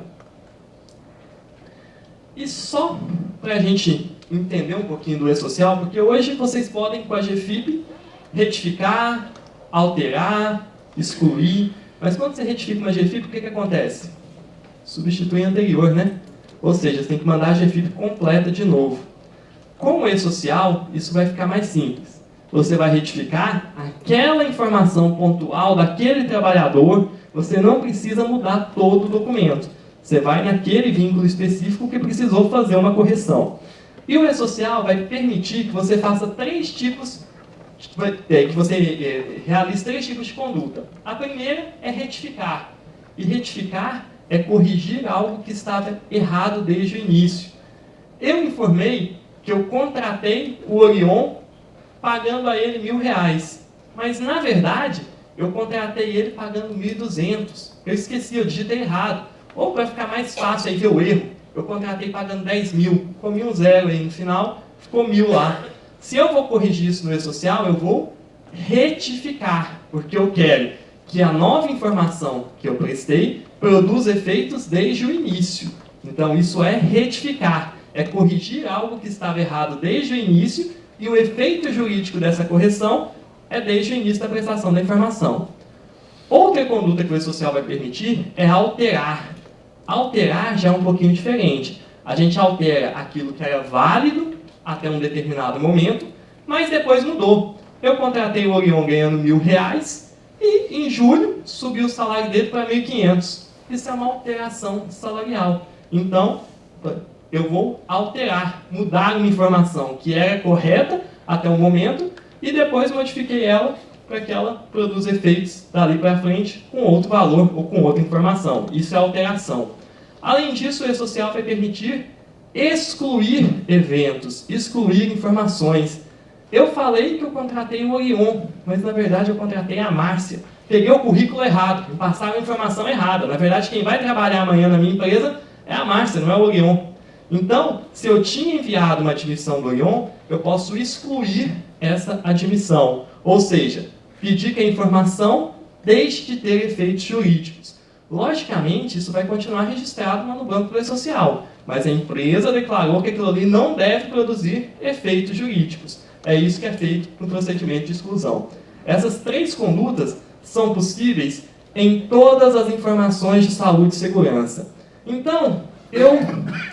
E só para a gente entender um pouquinho do E-Social, porque hoje vocês podem, com a GFIP, retificar, alterar, excluir, mas quando você retifica uma GFIP, o que acontece? Substitui a anterior, né? Ou seja, você tem que mandar a GFIP completa de novo. Com o E-Social, isso vai ficar mais simples. Você vai retificar aquela informação pontual daquele trabalhador, você não precisa mudar todo o documento. Você vai naquele vínculo específico que precisou fazer uma correção. E o E-Social vai permitir que você faça 3 tipos, que você realize 3 tipos de conduta. A primeira é retificar. E retificar é corrigir algo que estava errado desde o início. Eu informei que eu contratei o Orion pagando a ele R$1.000. Mas, na verdade, eu contratei ele pagando 1.200. Eu esqueci, eu digitei errado. Ou para ficar mais fácil aí ver o erro, eu contratei pagando 10.000. Comi um zero aí no final, ficou 1.000 lá. Se eu vou corrigir isso no E-Social, eu vou retificar, porque eu quero que a nova informação que eu prestei produza efeitos desde o início. Então, isso é retificar, é corrigir algo que estava errado desde o início e o efeito jurídico dessa correção é desde o início da prestação da informação. Outra conduta que o E-Social vai permitir é alterar. Alterar já é um pouquinho diferente. A gente altera aquilo que era válido até um determinado momento, mas depois mudou. Eu contratei o Orion ganhando R$1.000 e em julho subiu o salário dele para 1.500. Isso é uma alteração salarial. Então, eu vou alterar, mudar uma informação que era correta até o momento e depois modifiquei ela para que ela produza efeitos dali para frente com outro valor ou com outra informação. Isso é alteração. Além disso, o E-Social vai permitir excluir eventos, excluir informações. Eu falei que eu contratei o Orion, mas na verdade eu contratei a Márcia. Peguei o currículo errado, me passaram a informação errada. Na verdade, quem vai trabalhar amanhã na minha empresa é a Márcia, não é o Orion. Então, se eu tinha enviado uma admissão do Orion, eu posso excluir essa admissão. Ou seja, pedir que a informação deixe de ter efeitos jurídicos. Logicamente, isso vai continuar registrado lá no banco do E-Social, mas a empresa declarou que aquilo ali não deve produzir efeitos jurídicos. É isso que é feito no procedimento de exclusão. Essas 3 condutas são possíveis em todas as informações de saúde e segurança. Então, eu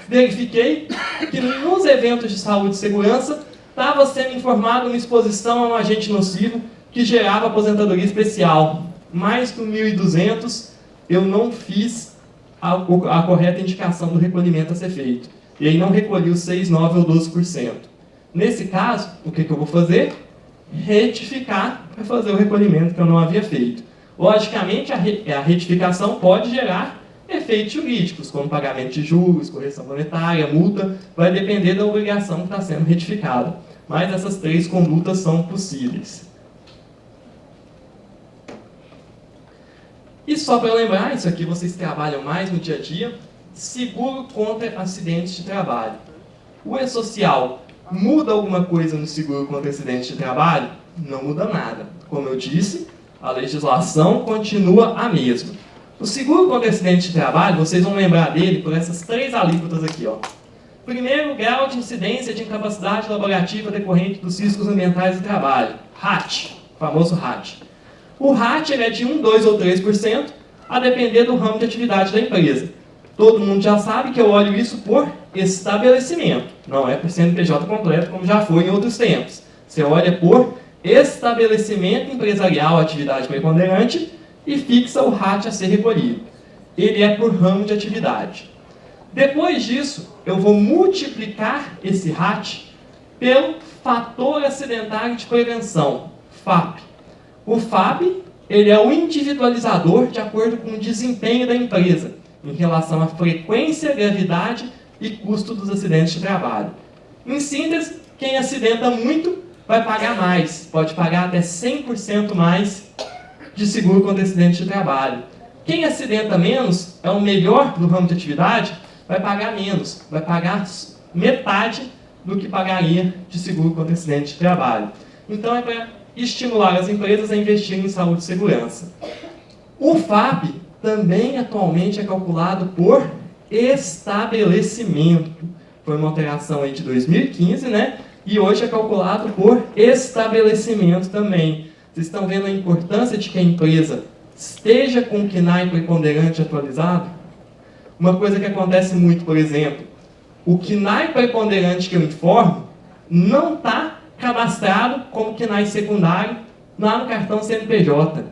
verifiquei que nos eventos de saúde e segurança estava sendo informado uma exposição a um agente nocivo que gerava aposentadoria especial. Mais do 1.200, eu não fiz a correta indicação do recolhimento a ser feito. E aí não recolhi os 6, 9 ou 12%. Nesse caso, o que eu vou fazer? Retificar para fazer o recolhimento que eu não havia feito. Logicamente, a retificação pode gerar efeitos jurídicos, como pagamento de juros, correção monetária, multa, vai depender da obrigação que está sendo retificada. Mas essas 3 condutas são possíveis. E só para lembrar, isso aqui vocês trabalham mais no dia a dia, seguro contra acidentes de trabalho. O E-Social muda alguma coisa no seguro contra acidentes de trabalho? Não muda nada. Como eu disse, a legislação continua a mesma. O seguro contra acidente de trabalho, vocês vão lembrar dele por essas 3 alíquotas aqui, ó. Primeiro grau de incidência de incapacidade laborativa decorrente dos riscos ambientais do trabalho, RAT, o famoso RAT. O RAT ele é de 1, 2 ou 3%, a depender do ramo de atividade da empresa. Todo mundo já sabe que eu olho isso por estabelecimento, não é por CNPJ completo, como já foi em outros tempos. Você olha por estabelecimento empresarial, atividade preponderante, e fixa o RAT a ser recolhido. Ele é por ramo de atividade. Depois disso, eu vou multiplicar esse RAT pelo fator acidentário de prevenção, FAP. O FAP ele é o individualizador de acordo com o desempenho da empresa, em relação à frequência, gravidade e custo dos acidentes de trabalho. Em síntese, quem acidenta muito vai pagar mais, pode pagar até 100% mais de seguro contra acidente de trabalho. Quem acidenta menos, é o melhor no ramo de atividade, vai pagar menos, vai pagar metade do que pagaria de seguro contra acidente de trabalho. Então é para estimular as empresas a investirem em saúde e segurança. O FAP também atualmente é calculado por estabelecimento. Foi uma alteração aí de 2015, né? E hoje é calculado por estabelecimento também. Vocês estão vendo a importância de que a empresa esteja com o CNAE preponderante atualizado? Uma coisa que acontece muito, por exemplo, o CNAE preponderante que eu informo não está cadastrado como CNAE secundário lá no cartão CNPJ.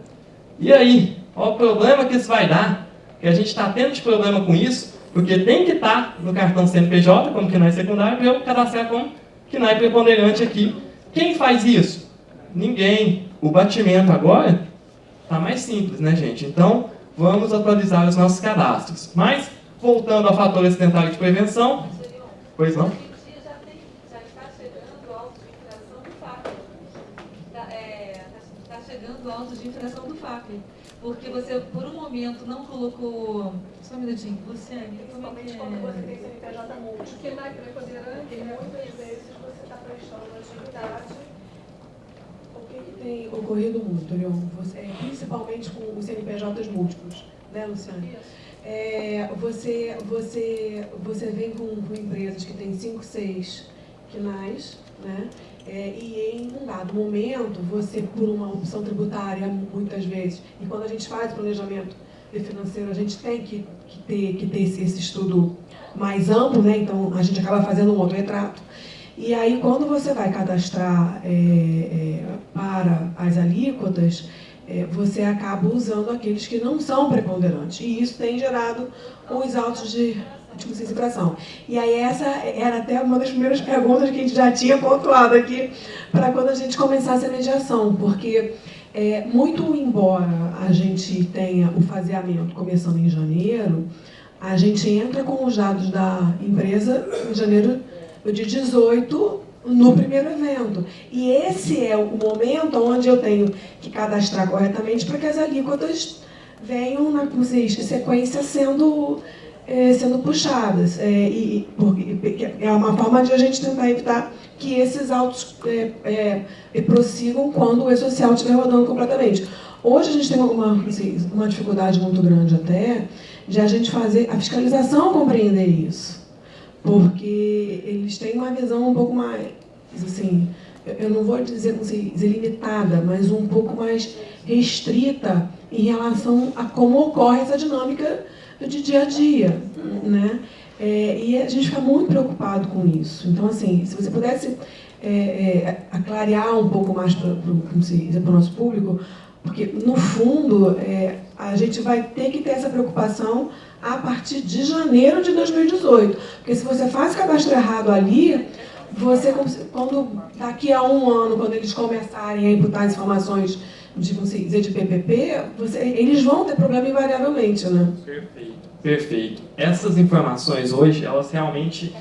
E aí, qual o problema que isso vai dar? Que a gente está tendo de problema com isso, porque tem que estar no cartão CNPJ como CNAE secundário para eu cadastrar como CNAE preponderante aqui. Quem faz isso? Ninguém. O batimento agora está mais simples, né, gente? Então, vamos atualizar os nossos cadastros. Mas, voltando ao fator acidentário de prevenção... Pois não? Já está chegando autos de infração do FAP. Está chegando autos de infração do FAP. Porque você, por um momento, não colocou... Só um minutinho. Luciane, principalmente quando você tem CNPJ múltiplo. Porque na preponderante, muitas vezes você está prestando atividade. O que tem ocorrido muito, Leon? Principalmente com os CNPJs múltiplos, né, Luciane? Você vem com empresas que têm 5, 6 CNAEs, né? E em um dado momento, você, por uma opção tributária, muitas vezes, e quando a gente faz planejamento financeiro, a gente tem que ter esse estudo mais amplo, né? Então a gente acaba fazendo um outro retrato. E aí, quando você vai cadastrar para as alíquotas, você acaba usando aqueles que não são preponderantes. E isso tem gerado os autos de infração. E aí essa era até uma das primeiras perguntas que a gente já tinha pontuado aqui para quando a gente começasse a mediação, porque muito embora a gente tenha o faseamento começando em janeiro, a gente entra com os dados da empresa em janeiro de 18 no primeiro evento. E esse é o momento onde eu tenho que cadastrar corretamente para que as alíquotas venham na sequência sendo puxadas. Porque é uma forma de a gente tentar evitar que esses autos prossigam quando o E-Social estiver rodando completamente. Hoje a gente tem uma dificuldade muito grande até de a gente fazer a fiscalização compreender isso. Porque eles têm uma visão um pouco mais, assim, eu não vou dizer limitada, mas um pouco mais restrita em relação a como ocorre essa dinâmica de dia a dia, né? E a gente fica muito preocupado com isso. Então, assim, se você pudesse aclarear um pouco mais para o nosso público, porque, no fundo, a gente vai ter que ter essa preocupação a partir de janeiro de 2018. Porque se você faz cadastro errado ali, quando daqui a um ano, quando eles começarem a imputar as informações de PPP, eles vão ter problema invariavelmente, né? Perfeito. Essas informações hoje, elas realmente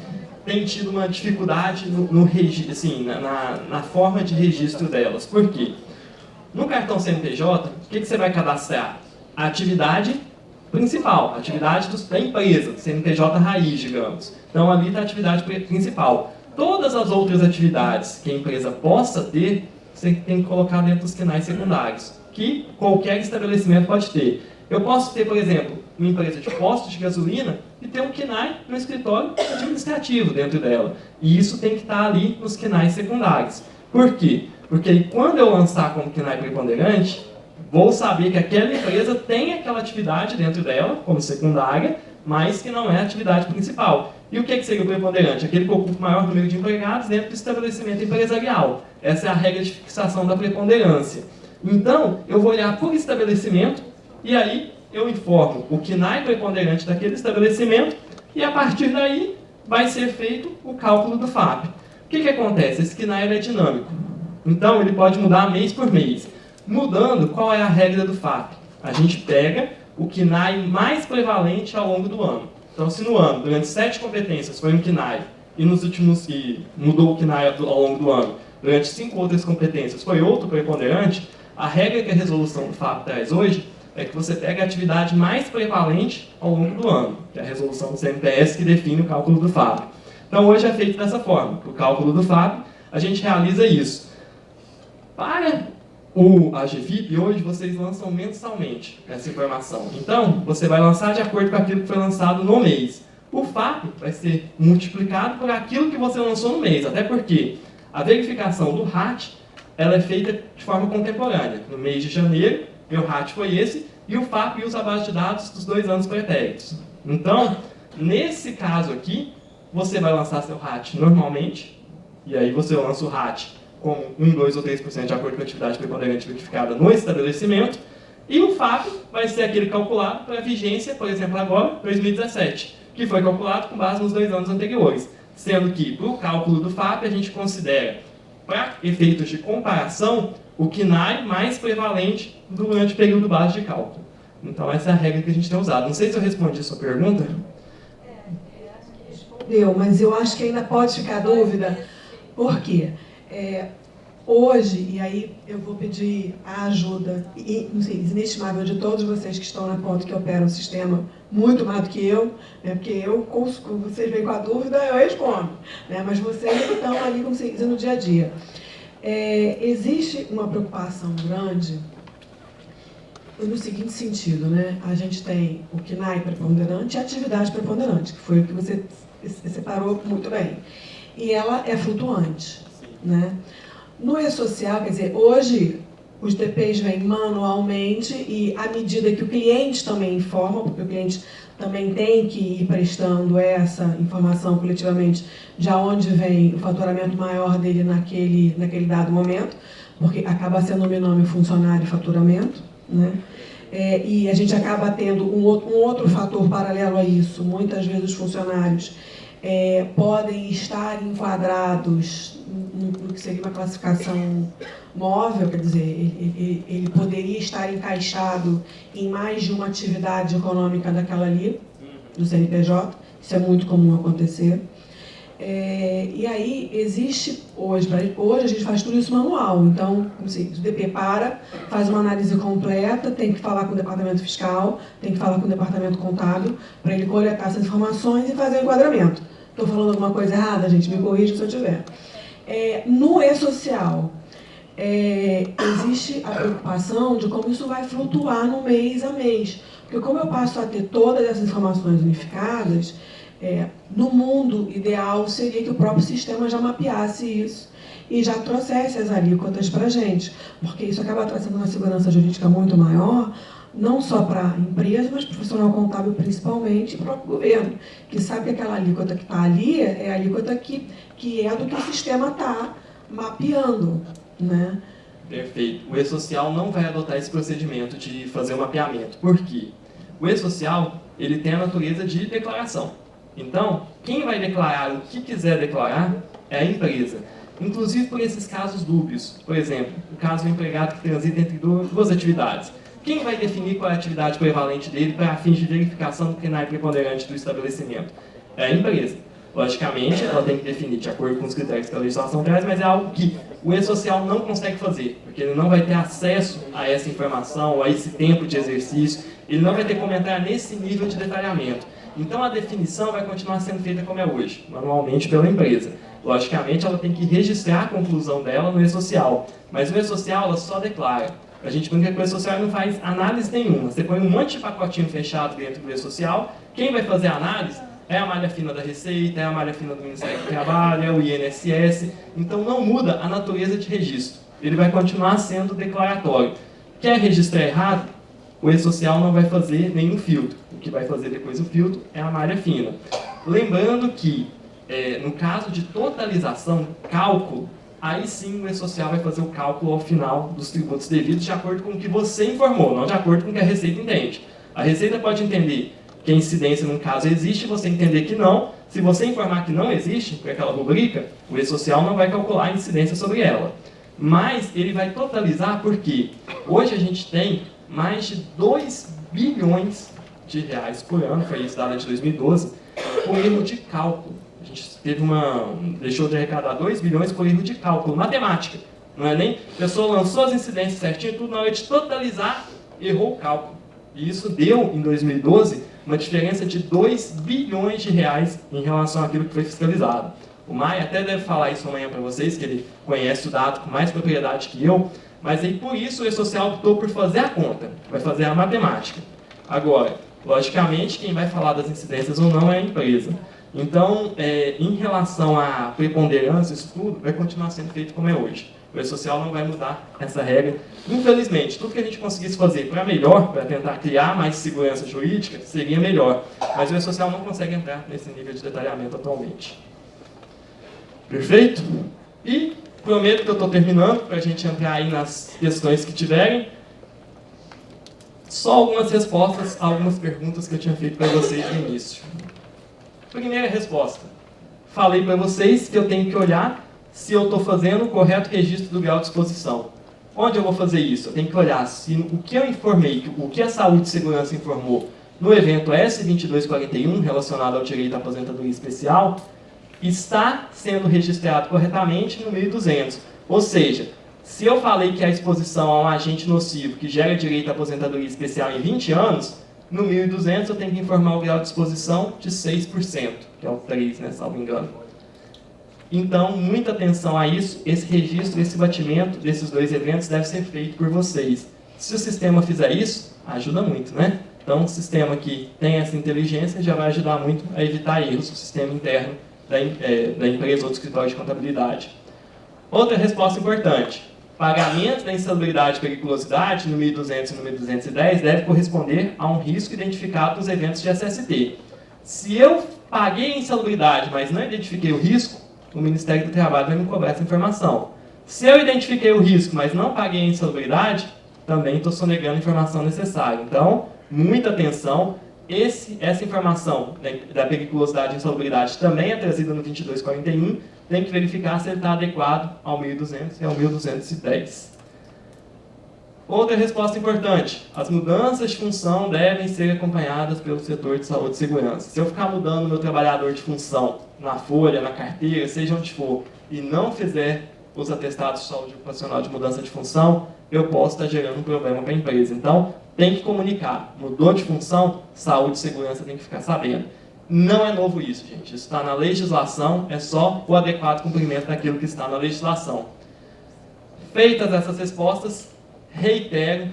têm tido uma dificuldade na forma de registro delas. Por quê? No cartão CNPJ, o que você vai cadastrar? A atividade principal, a atividade da empresa, CNPJ raiz, digamos. Então, ali está a atividade principal. Todas as outras atividades que a empresa possa ter, você tem que colocar dentro dos CNAEs secundários, que qualquer estabelecimento pode ter. Eu posso ter, por exemplo, uma empresa de postos de gasolina e ter um KNAI no escritório administrativo dentro dela. E isso tem que estar ali nos KNAIs secundários. Por quê? Porque aí, quando eu lançar como KNAI preponderante, vou saber que aquela empresa tem aquela atividade dentro dela, como secundária, mas que não é a atividade principal. E o que seria o preponderante? Aquele que ocupa o maior número de empregados dentro do estabelecimento empresarial. Essa é a regra de fixação da preponderância. Então, eu vou olhar por estabelecimento e aí eu informo o KNAI preponderante daquele estabelecimento e a partir daí vai ser feito o cálculo do FAP. O que acontece? Esse KNAI é dinâmico. Então, ele pode mudar mês por mês. Mudando, qual é a regra do FAP? A gente pega o KNAI mais prevalente ao longo do ano. Então, se no ano, durante 7 competências, foi um KNAI, e nos últimos, e mudou o KNAI ao longo do ano, durante 5 outras competências, foi outro preponderante, a regra que a resolução do FAP traz hoje é que você pega a atividade mais prevalente ao longo do ano, que é a resolução do CNPS que define o cálculo do FAP. Então, hoje é feito dessa forma. O cálculo do FAP, a gente realiza isso. Para a AGFIP, hoje vocês lançam mensalmente essa informação. Então, você vai lançar de acordo com aquilo que foi lançado no mês. O FAP vai ser multiplicado por aquilo que você lançou no mês, até porque a verificação do RAT ela é feita de forma contemporânea. No mês de janeiro, meu RAT foi esse, e o FAP usa a base de dados dos 2 anos pretéritos. Então, nesse caso aqui, você vai lançar seu RAT normalmente, e aí você lança o RAT com 1, 2 ou 3% de acordo com a atividade preponderante verificada no estabelecimento, e o FAP vai ser aquele calculado para a vigência, por exemplo, agora, 2017, que foi calculado com base nos 2 anos anteriores, sendo que, para o cálculo do FAP, a gente considera, para efeitos de comparação, o KNAI mais prevalente durante o período base de cálculo. Então, essa é a regra que a gente tem usado. Não sei se eu respondi a sua pergunta. Acho que respondeu, mas eu acho que ainda pode ficar dúvida. Por quê? Hoje, e aí eu vou pedir a ajuda inestimável de todos vocês que estão na ponta que operam o sistema muito mais do que eu, né, porque eu, vocês vêm com a dúvida, eu respondo, né, mas vocês estão ali, como se diz, no dia a dia. Existe uma preocupação grande no seguinte sentido, né? A gente tem o KNAI preponderante e a atividade preponderante, que foi o que você separou muito bem. E ela é flutuante, né? No E-Social, quer dizer, hoje os DPs vêm manualmente e à medida que o cliente também informa, porque o cliente também tem que ir prestando essa informação coletivamente de onde vem o faturamento maior dele naquele dado momento, porque acaba sendo o binômio funcionário e faturamento, né? E a gente acaba tendo um outro fator paralelo a isso. Muitas vezes os funcionários podem estar enquadrados no que seria uma classificação móvel, quer dizer, ele poderia estar encaixado em mais de uma atividade econômica daquela ali, do CNPJ, isso é muito comum acontecer. E aí existe, hoje a gente faz tudo isso manual, então o DP faz uma análise completa, tem que falar com o departamento fiscal, tem que falar com o departamento contábil, para ele coletar essas informações e fazer o enquadramento. Estou falando alguma coisa errada, gente, me corrija se eu tiver. No E-Social, existe a preocupação de como isso vai flutuar no mês a mês, porque como eu passo a ter todas essas informações unificadas, no mundo ideal seria que o próprio sistema já mapeasse isso e já trouxesse as alíquotas para a gente, porque isso acaba trazendo uma segurança jurídica muito maior, não só para a empresa, mas para o profissional contábil principalmente e para o próprio governo, que sabe que aquela alíquota que está ali é a alíquota que é do que o sistema está mapeando, né? Perfeito. O E-Social não vai adotar esse procedimento de fazer o mapeamento. Por quê? O E-Social, ele tem a natureza de declaração. Então, quem vai declarar o que quiser declarar é a empresa. Inclusive por esses casos dúbios. Por exemplo, o caso do empregado que transita entre duas atividades. Quem vai definir qual é a atividade prevalente dele para fins de verificação do KNAI preponderante do estabelecimento? É a empresa. Logicamente, ela tem que definir de acordo com os critérios que a legislação traz, mas é algo que o E-Social não consegue fazer, porque ele não vai ter acesso a essa informação, a esse tempo de exercício, ele não vai ter como entrar nesse nível de detalhamento. Então, a definição vai continuar sendo feita como é hoje, manualmente pela empresa. Logicamente, ela tem que registrar a conclusão dela no E-Social, mas o E-Social ela só declara A gente brinca que o E-Social não faz análise nenhuma. Você põe um monte de pacotinho fechado dentro do E-Social, quem vai fazer a análise é a malha fina da Receita, é a malha fina do Ministério do Trabalho, é o INSS. Então não muda a natureza de registro. Ele vai continuar sendo declaratório. Quer registrar errado? O E-Social não vai fazer nenhum filtro. O que vai fazer depois o filtro é a malha fina. Lembrando que, no caso de totalização, cálculo, aí sim o E-Social vai fazer o cálculo ao final dos tributos devidos de acordo com o que você informou, não de acordo com o que a Receita entende. A Receita pode entender que a incidência num caso existe, você entender que não. Se você informar que não existe, por aquela rubrica, o E-Social não vai calcular a incidência sobre ela. Mas ele vai totalizar porque hoje a gente tem mais de 2 bilhões de reais por ano, foi isso dado de 2012, por erro de cálculo. A gente deixou de arrecadar 2 bilhões por erro de cálculo, matemática. Não é nem a pessoa lançou as incidências certinho, tudo na hora de totalizar, errou o cálculo. E isso deu, em 2012, uma diferença de 2 bilhões de reais em relação àquilo que foi fiscalizado. O Maia até deve falar isso amanhã para vocês, que ele conhece o dado com mais propriedade que eu, mas aí por isso o E-Social optou por fazer a conta, vai fazer a matemática. Agora, logicamente, quem vai falar das incidências ou não é a empresa. Então, em relação à preponderância, isso tudo vai continuar sendo feito como é hoje. O E-Social não vai mudar essa regra. Infelizmente, tudo que a gente conseguisse fazer para melhor, para tentar criar mais segurança jurídica, seria melhor. Mas o E-Social não consegue entrar nesse nível de detalhamento atualmente. Perfeito? E prometo que eu estou terminando, para a gente entrar aí nas questões que tiverem. Só algumas respostas a algumas perguntas que eu tinha feito para vocês no início. Primeira resposta. Falei para vocês que eu tenho que olhar se eu estou fazendo o correto registro do grau de exposição. Onde eu vou fazer isso? Eu tenho que olhar se o que eu informei, o que a Saúde e Segurança informou no evento S2241, relacionado ao direito à aposentadoria especial, está sendo registrado corretamente no 1200. Ou seja, se eu falei que a exposição a um agente nocivo que gera direito à aposentadoria especial em 20 anos, no 1200 eu tenho que informar o grau de exposição de 6%, que é o 3, né, salvo engano. Então, muita atenção a isso. Esse registro, esse batimento desses dois eventos deve ser feito por vocês. Se o sistema fizer isso, ajuda muito, né? Então, o sistema que tem essa inteligência já vai ajudar muito a evitar erros do sistema interno da empresa ou do escritório de contabilidade. Outra resposta importante. Pagamento da insalubridade e periculosidade no 1200 e no 1210 deve corresponder a um risco identificado nos eventos de SST. Se eu paguei a insalubridade, mas não identifiquei o risco, o Ministério do Trabalho vai me cobrar essa informação. Se eu identifiquei o risco, mas não paguei a insalubridade, também estou sonegando a informação necessária. Então, muita atenção. Essa informação da periculosidade e insalubridade também é trazida no 2241. Tem que verificar se ele está adequado ao 1200 e ao 1210. Outra resposta importante. As mudanças de função devem ser acompanhadas pelo setor de saúde e segurança. Se eu ficar mudando o meu trabalhador de função na folha, na carteira, seja onde for, e não fizer os atestados de saúde ocupacional de mudança de função, eu posso estar gerando um problema para a empresa. Então, tem que comunicar. Mudou de função, saúde e segurança tem que ficar sabendo. Não é novo isso, gente. Isso está na legislação, é só o adequado cumprimento daquilo que está na legislação. Feitas essas respostas, reitero,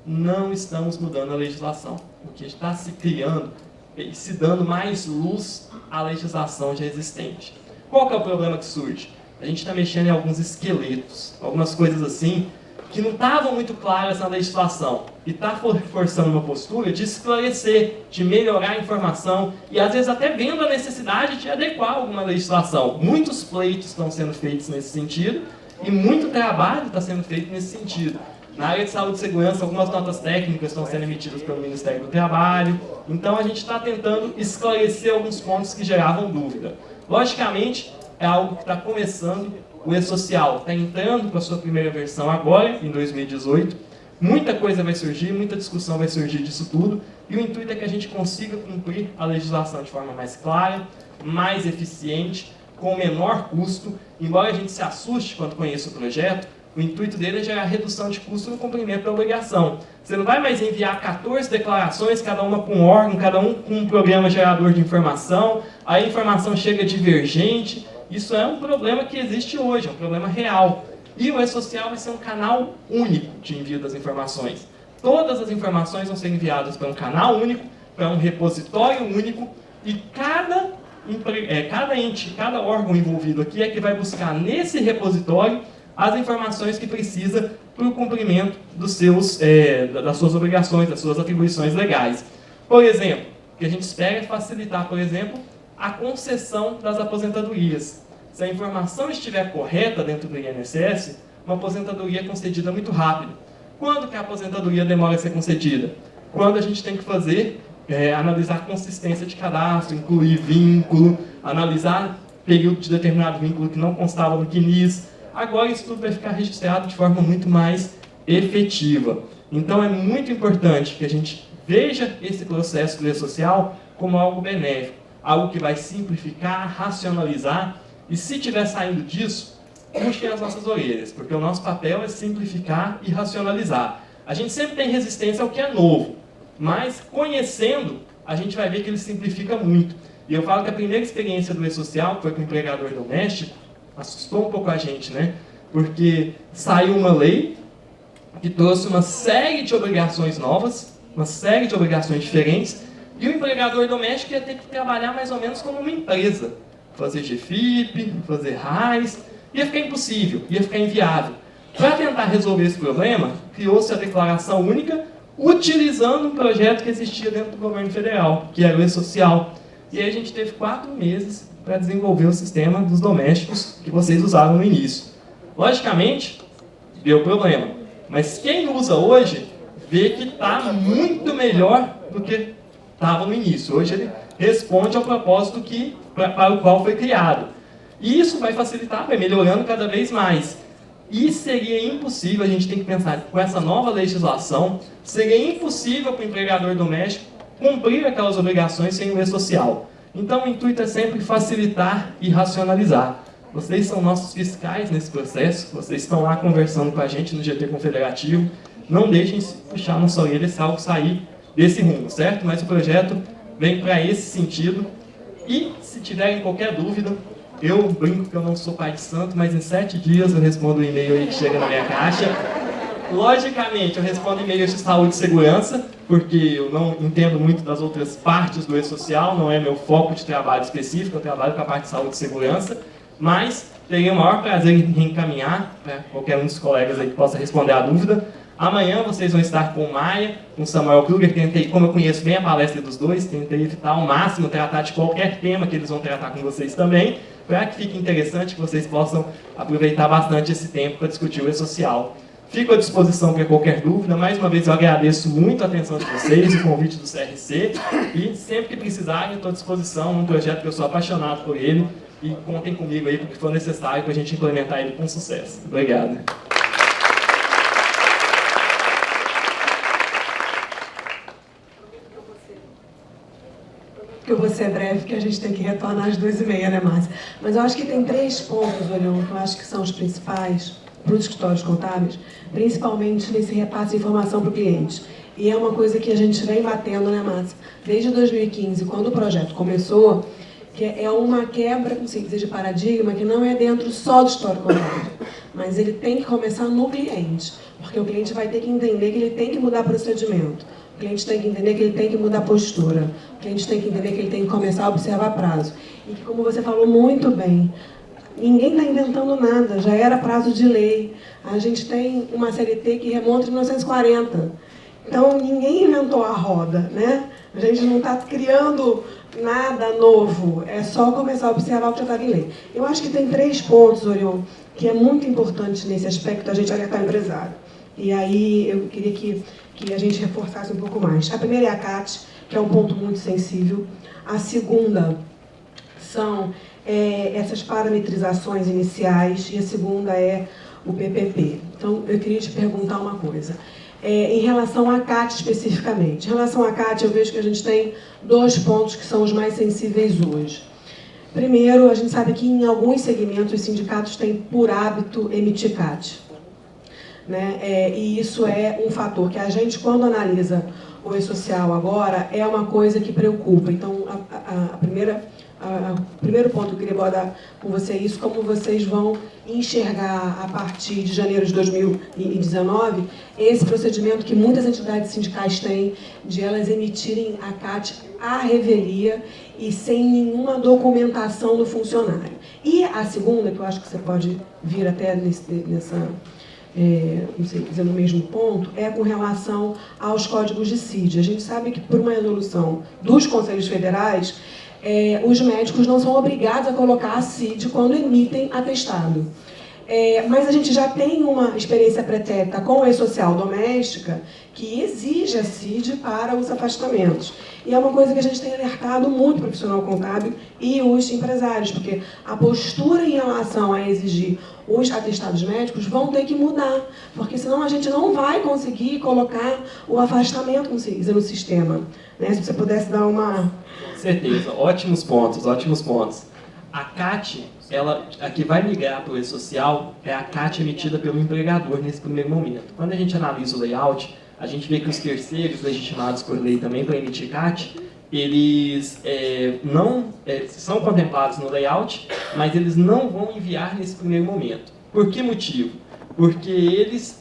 não estamos mudando a legislação. O que está se criando e se dando mais luz à legislação já existente. Qual que é o problema que surge? A gente está mexendo em alguns esqueletos, algumas coisas assim, que não estavam muito claras na legislação. E está forçando uma postura de esclarecer, de melhorar a informação e às vezes até vendo a necessidade de adequar alguma legislação. Muitos pleitos estão sendo feitos nesse sentido e muito trabalho está sendo feito nesse sentido. Na área de saúde e segurança, algumas notas técnicas estão sendo emitidas pelo Ministério do Trabalho. Então, a gente está tentando esclarecer alguns pontos que geravam dúvida. Logicamente, é algo que está começando. O E-Social está entrando com a sua primeira versão agora, em 2018. Muita coisa vai surgir, muita discussão vai surgir disso tudo. E o intuito é que a gente consiga cumprir a legislação de forma mais clara, mais eficiente, com menor custo. Embora a gente se assuste quando conheça o projeto, o intuito dele é gerar redução de custo no cumprimento da obrigação. Você não vai mais enviar 14 declarações, cada uma com um órgão, cada um com um programa gerador de informação, aí a informação chega divergente. Isso é um problema que existe hoje, é um problema real. E o E-Social vai ser um canal único de envio das informações. Todas as informações vão ser enviadas para um canal único, para um repositório único, e cada ente, cada órgão envolvido aqui é que vai buscar nesse repositório as informações que precisa para o cumprimento das suas obrigações, das suas atribuições legais. Por exemplo, o que a gente espera é facilitar, por exemplo, a concessão das aposentadorias. Se a informação estiver correta dentro do INSS, uma aposentadoria é concedida muito rápido. Quando que a aposentadoria demora a ser concedida? Quando a gente tem que analisar a consistência de cadastro, incluir vínculo, analisar período de determinado vínculo que não constava no CNIS. Agora isso tudo vai ficar registrado de forma muito mais efetiva. Então é muito importante que a gente veja esse processo do E-Social como algo benéfico, algo que vai simplificar, racionalizar, e se estiver saindo disso, puxem as nossas orelhas, porque o nosso papel é simplificar e racionalizar. A gente sempre tem resistência ao que é novo, mas conhecendo, a gente vai ver que ele simplifica muito. E eu falo que a primeira experiência do E-Social, que foi com o empregador doméstico, assustou um pouco a gente, né? Porque saiu uma lei que trouxe uma série de obrigações novas, uma série de obrigações diferentes, e o empregador doméstico ia ter que trabalhar mais ou menos como uma empresa. Fazer GFIP, fazer RAIS, ia ficar impossível, ia ficar inviável. Para tentar resolver esse problema, criou-se a declaração única, utilizando um projeto que existia dentro do governo federal, que era o E-Social. E aí a gente teve 4 meses para desenvolver o sistema dos domésticos que vocês usaram no início. Logicamente, deu problema. Mas quem usa hoje, vê que está muito melhor do que estava no início. Hoje ele responde ao propósito para o qual foi criado. E isso vai facilitar, vai melhorando cada vez mais. E seria impossível, a gente tem que pensar, com essa nova legislação, seria impossível para o empregador doméstico cumprir aquelas obrigações sem o E-Social. Então o intuito é sempre facilitar e racionalizar. Vocês são nossos fiscais nesse processo, vocês estão lá conversando com a gente no GT Confederativo. Não deixem se puxar na sua orelha se algo sair desse rumo, certo? Mas o projeto vem para esse sentido. E se tiverem qualquer dúvida, eu brinco que eu não sou pai de santo, mas em 7 dias eu respondo o e-mail aí que chega na minha caixa. Logicamente, eu respondo e-mails de saúde e segurança, porque eu não entendo muito das outras partes do E-Social, não é meu foco de trabalho específico, eu trabalho com a parte de saúde e segurança, mas teria o maior prazer em reencaminhar para qualquer um dos colegas aí que possa responder a dúvida. Amanhã vocês vão estar com o Maia, com o Samuel Kruger, como eu conheço bem a palestra dos dois, tentei evitar ao máximo tratar de qualquer tema que eles vão tratar com vocês também, para que fique interessante, que vocês possam aproveitar bastante esse tempo para discutir o E-Social. Fico à disposição para qualquer dúvida. Mais uma vez eu agradeço muito a atenção de vocês, o convite do CRC, e sempre que precisarem eu estou à disposição, um projeto que eu sou apaixonado por ele, e contem comigo aí para o que for necessário para a gente implementar ele com sucesso. Obrigado. Que eu vou ser breve, que a gente tem que retornar às 2h30, né, Márcia? Mas eu acho que tem 3 pontos, Olhão, que eu acho que são os principais para os escritórios contábeis, principalmente nesse repasse de informação para o cliente. E é uma coisa que a gente vem batendo, né, Márcia? Desde 2015, quando o projeto começou, que é uma quebra, como se diz, de paradigma, que não é dentro só do escritório contábil, mas ele tem que começar no cliente, porque o cliente vai ter que entender que ele tem que mudar procedimento. O cliente tem que entender que ele tem que mudar postura. O cliente tem que entender que ele tem que começar a observar prazo. E que, como você falou muito bem, ninguém está inventando nada, já era prazo de lei. A gente tem uma CLT que remonta em 1940. Então, ninguém inventou a roda, né? A gente não está criando nada novo, é só começar a observar o que já estava em lei. Eu acho que tem 3 pontos, Orion, que é muito importante nesse aspecto, a gente alertar o empresário. E aí, eu queria que a gente reforçasse um pouco mais. A primeira é a CAT, que é um ponto muito sensível. A segunda são essas parametrizações iniciais, e a segunda é o PPP. Então, eu queria te perguntar uma coisa. Em relação à CAT especificamente. Em relação à CAT, eu vejo que a gente tem 2 pontos que são os mais sensíveis hoje. Primeiro, a gente sabe que em alguns segmentos os sindicatos têm por hábito emitir CAT. Né? E isso é um fator que a gente, quando analisa o E-Social agora, é uma coisa que preocupa. Então, a primeira O primeiro ponto que eu queria abordar com você é isso, como vocês vão enxergar a partir de janeiro de 2019 esse procedimento que muitas entidades sindicais têm de elas emitirem a CAT à revelia e sem nenhuma documentação do funcionário. E a segunda, que eu acho que você pode vir até nessa... não sei dizer no mesmo ponto, é com relação aos códigos de CID. A gente sabe que, por uma resolução dos Conselhos Federais, os médicos não são obrigados a colocar a CID quando emitem atestado. Mas a gente já tem uma experiência pretérita com a e-social doméstica que exige a CID para os afastamentos. E é uma coisa que a gente tem alertado muito o profissional contábil e os empresários, porque a postura em relação a exigir os atestados médicos vão ter que mudar, porque senão a gente não vai conseguir colocar o afastamento no sistema. Né? Se você pudesse dar uma... Com certeza, ótimos pontos, ótimos pontos. A CAT, a que vai migrar para o e-social, é a CAT emitida pelo empregador nesse primeiro momento. Quando a gente analisa o layout, a gente vê que os terceiros legitimados por lei também para emitir CAT, eles não são contemplados no layout, mas eles não vão enviar nesse primeiro momento. Por que motivo? Porque eles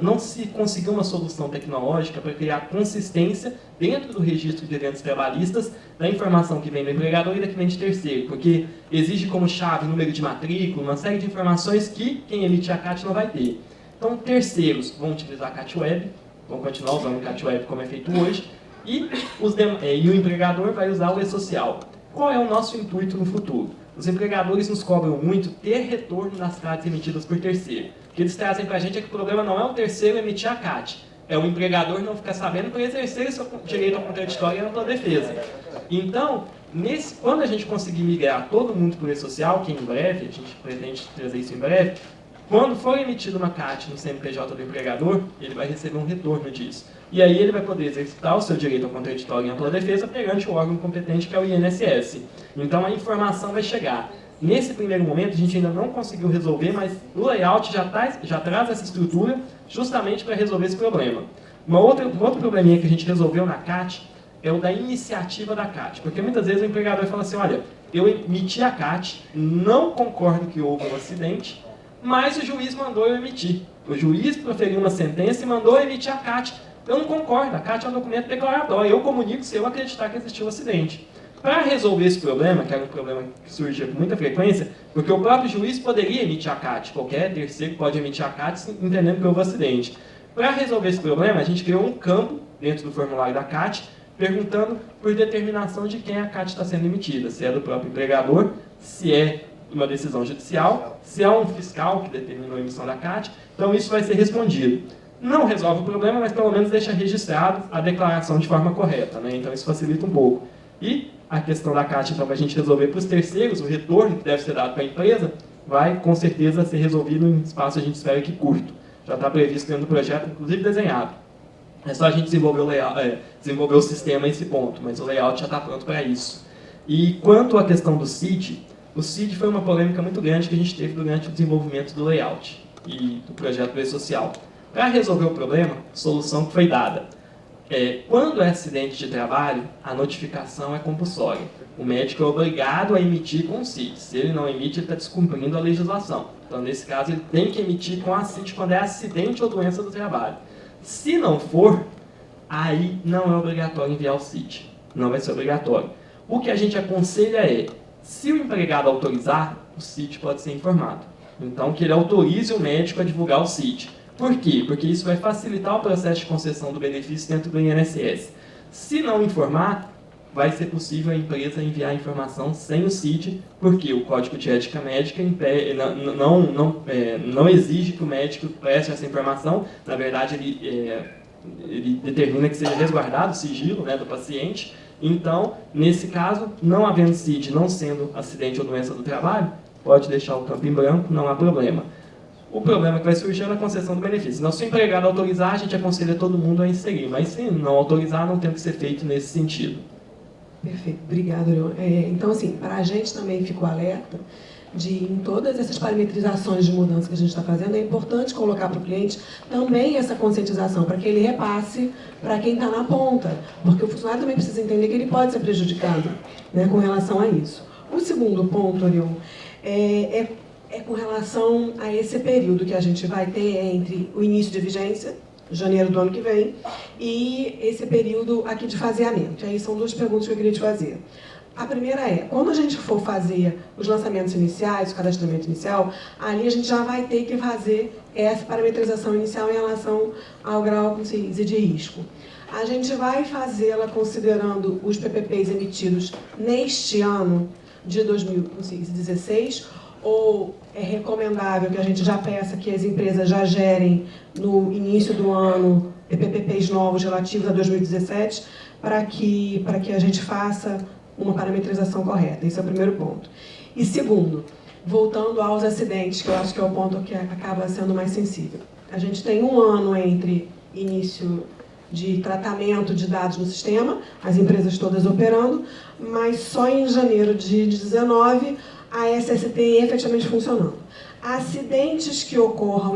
não se conseguiu uma solução tecnológica para criar consistência dentro do registro de eventos trabalhistas da informação que vem do empregador e da que vem de terceiro, porque exige como chave número de matrícula, uma série de informações que quem emite a CAT não vai ter. Então, terceiros vão utilizar a CAT Web, vão continuar usando a CAT Web como é feito hoje, e o empregador vai usar o e-social. Qual é o nosso intuito no futuro? Os empregadores nos cobram muito ter retorno das CATs emitidas por terceiro. O que eles trazem para a gente é que o problema não é o terceiro emitir a CAT, é o empregador não ficar sabendo para exercer seu direito ao contraditório e à ampla defesa. Então, quando a gente conseguir migrar todo mundo para o e-social, que em breve, a gente pretende trazer isso em breve, quando for emitida uma CAT no CNPJ do empregador, ele vai receber um retorno disso. E aí ele vai poder exercitar o seu direito ao contraditório em ampla defesa perante o órgão competente, que é o INSS. Então a informação vai chegar. Nesse primeiro momento, a gente ainda não conseguiu resolver, mas o layout já traz essa estrutura justamente para resolver esse problema. Um outro probleminha que a gente resolveu na CAT é o da iniciativa da CAT. Porque muitas vezes o empregador fala assim, olha, eu emiti a CAT, não concordo que houve um acidente, mas o juiz mandou eu emitir. O juiz proferiu uma sentença e mandou eu emitir a CAT. Eu não concordo, a CAT é um documento declaratório, eu comunico se eu acreditar que existiu um acidente. Para resolver esse problema, que era um problema que surgia com muita frequência, porque o próprio juiz poderia emitir a CAT, qualquer terceiro pode emitir a CAT entendendo que houve um acidente. Para resolver esse problema, a gente criou um campo dentro do formulário da CAT, perguntando por determinação de quem a CAT está sendo emitida, se é do próprio empregador, se é uma decisão judicial, se é um fiscal que determinou a emissão da CAT, então isso vai ser respondido. Não resolve o problema, mas pelo menos deixa registrado a declaração de forma correta, né? Então isso facilita um pouco. E a questão da CAT, então, para a gente resolver para os terceiros, o retorno que deve ser dado para a empresa, vai com certeza ser resolvido em espaço, a gente espera que curto. Já está previsto dentro do projeto, inclusive desenhado. É só a gente desenvolver desenvolver o sistema a esse ponto, mas o layout já está pronto para isso. E quanto à questão do CID, o CID foi uma polêmica muito grande que a gente teve durante o desenvolvimento do layout e do projeto do e-social. Para resolver o problema, a solução que foi dada. Quando é acidente de trabalho, a notificação é compulsória. O médico é obrigado a emitir com o CID. Se ele não emite, ele está descumprindo a legislação. Então, nesse caso, ele tem que emitir com a CID quando é acidente ou doença do trabalho. Se não for, aí não é obrigatório enviar o CID. Não vai ser obrigatório. O que a gente aconselha é, se o empregado autorizar, o CID pode ser informado. Então, que ele autorize o médico a divulgar o CID. Por quê? Porque isso vai facilitar o processo de concessão do benefício dentro do INSS. Se não informar, vai ser possível a empresa enviar a informação sem o CID, porque o Código de Ética Médica não exige que o médico preste essa informação. Na verdade, ele determina que seja resguardado o sigilo, né, do paciente. Então, nesse caso, não havendo CID, não sendo acidente ou doença do trabalho, pode deixar o campo em branco, não há problema. O problema que vai surgir é na concessão do benefício. Então, se o empregado autorizar, a gente aconselha todo mundo a inserir, mas se não autorizar, não tem o que ser feito nesse sentido. Perfeito, obrigada, Leon. Então, assim, para a gente também ficou alerta de, em todas essas parametrizações de mudança que a gente está fazendo, é importante colocar para o cliente também essa conscientização, para que ele repasse para quem está na ponta, porque o funcionário também precisa entender que ele pode ser prejudicado, né, com relação a isso. O segundo ponto, Orion, é com relação a esse período que a gente vai ter entre o início de vigência, janeiro do ano que vem, e esse período aqui de faseamento. E aí são duas perguntas que eu queria te fazer. A primeira é, quando a gente for fazer os lançamentos iniciais, o cadastramento inicial, ali a gente já vai ter que fazer essa parametrização inicial em relação ao grau de risco. A gente vai fazê-la considerando os PPPs emitidos neste ano de 2016, ou é recomendável que a gente já peça que as empresas já gerem no início do ano PPPs novos relativos a 2017, para que a gente faça uma parametrização correta? Esse é o primeiro ponto. E segundo, voltando aos acidentes, que eu acho que é o ponto que acaba sendo mais sensível. A gente tem um ano entre início de tratamento de dados no sistema, as empresas todas operando, mas só em janeiro de 2019 a SST efetivamente funcionando. Acidentes que ocorram,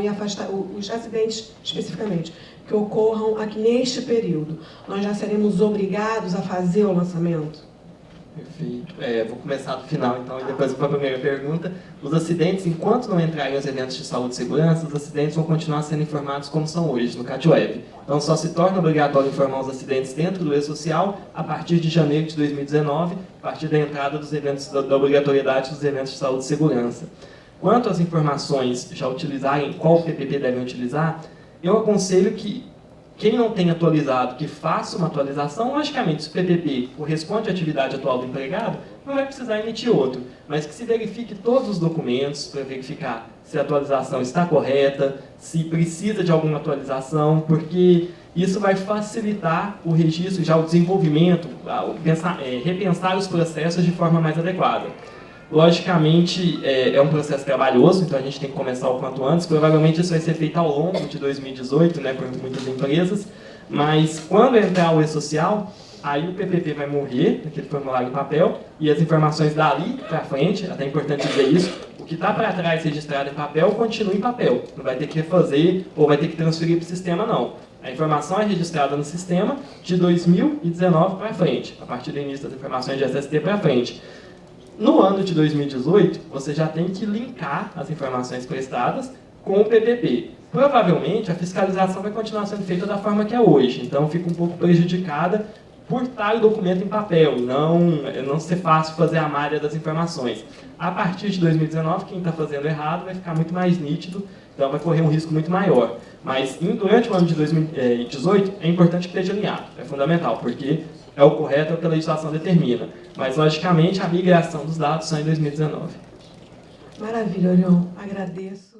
os acidentes especificamente, que ocorram aqui neste período, nós já seremos obrigados a fazer o lançamento? Perfeito. Vou começar do final, então, e depois para a primeira pergunta. Os acidentes, enquanto não entrarem os eventos de saúde e segurança, os acidentes vão continuar sendo informados como são hoje, no CATWeb. Então, só se torna obrigatório informar os acidentes dentro do E-Social a partir de janeiro de 2019, a partir da entrada dos eventos, da obrigatoriedade dos eventos de saúde e segurança. Quanto às informações já utilizarem, qual PPP devem utilizar, eu aconselho que quem não tem atualizado, que faça uma atualização. Logicamente, se o PPP corresponde à atividade atual do empregado, não vai precisar emitir outro, mas que se verifique todos os documentos para verificar se a atualização está correta, se precisa de alguma atualização, porque isso vai facilitar o registro, já o desenvolvimento, repensar os processos de forma mais adequada. Logicamente, é um processo trabalhoso, então a gente tem que começar o quanto antes. Provavelmente isso vai ser feito ao longo de 2018, né, por muitas empresas, mas quando entrar o E-Social, aí o PPP vai morrer, aquele formulário em papel, e as informações dali para frente, até é importante dizer isso, o que está para trás registrado em papel, continua em papel. Não vai ter que refazer ou vai ter que transferir para o sistema, não. A informação é registrada no sistema de 2019 para frente, a partir do início das informações de SST para frente. No ano de 2018, você já tem que linkar as informações prestadas com o PPP. Provavelmente, a fiscalização vai continuar sendo feita da forma que é hoje, então fica um pouco prejudicada por estar o documento em papel, não ser fácil fazer a malha das informações. A partir de 2019, quem está fazendo errado vai ficar muito mais nítido, então vai correr um risco muito maior. Mas durante o ano de 2018, é importante que esteja alinhado, é fundamental, porque é o correto, é o que a legislação determina. Mas, logicamente, a migração dos dados só em 2019. Maravilha, Orion. Agradeço.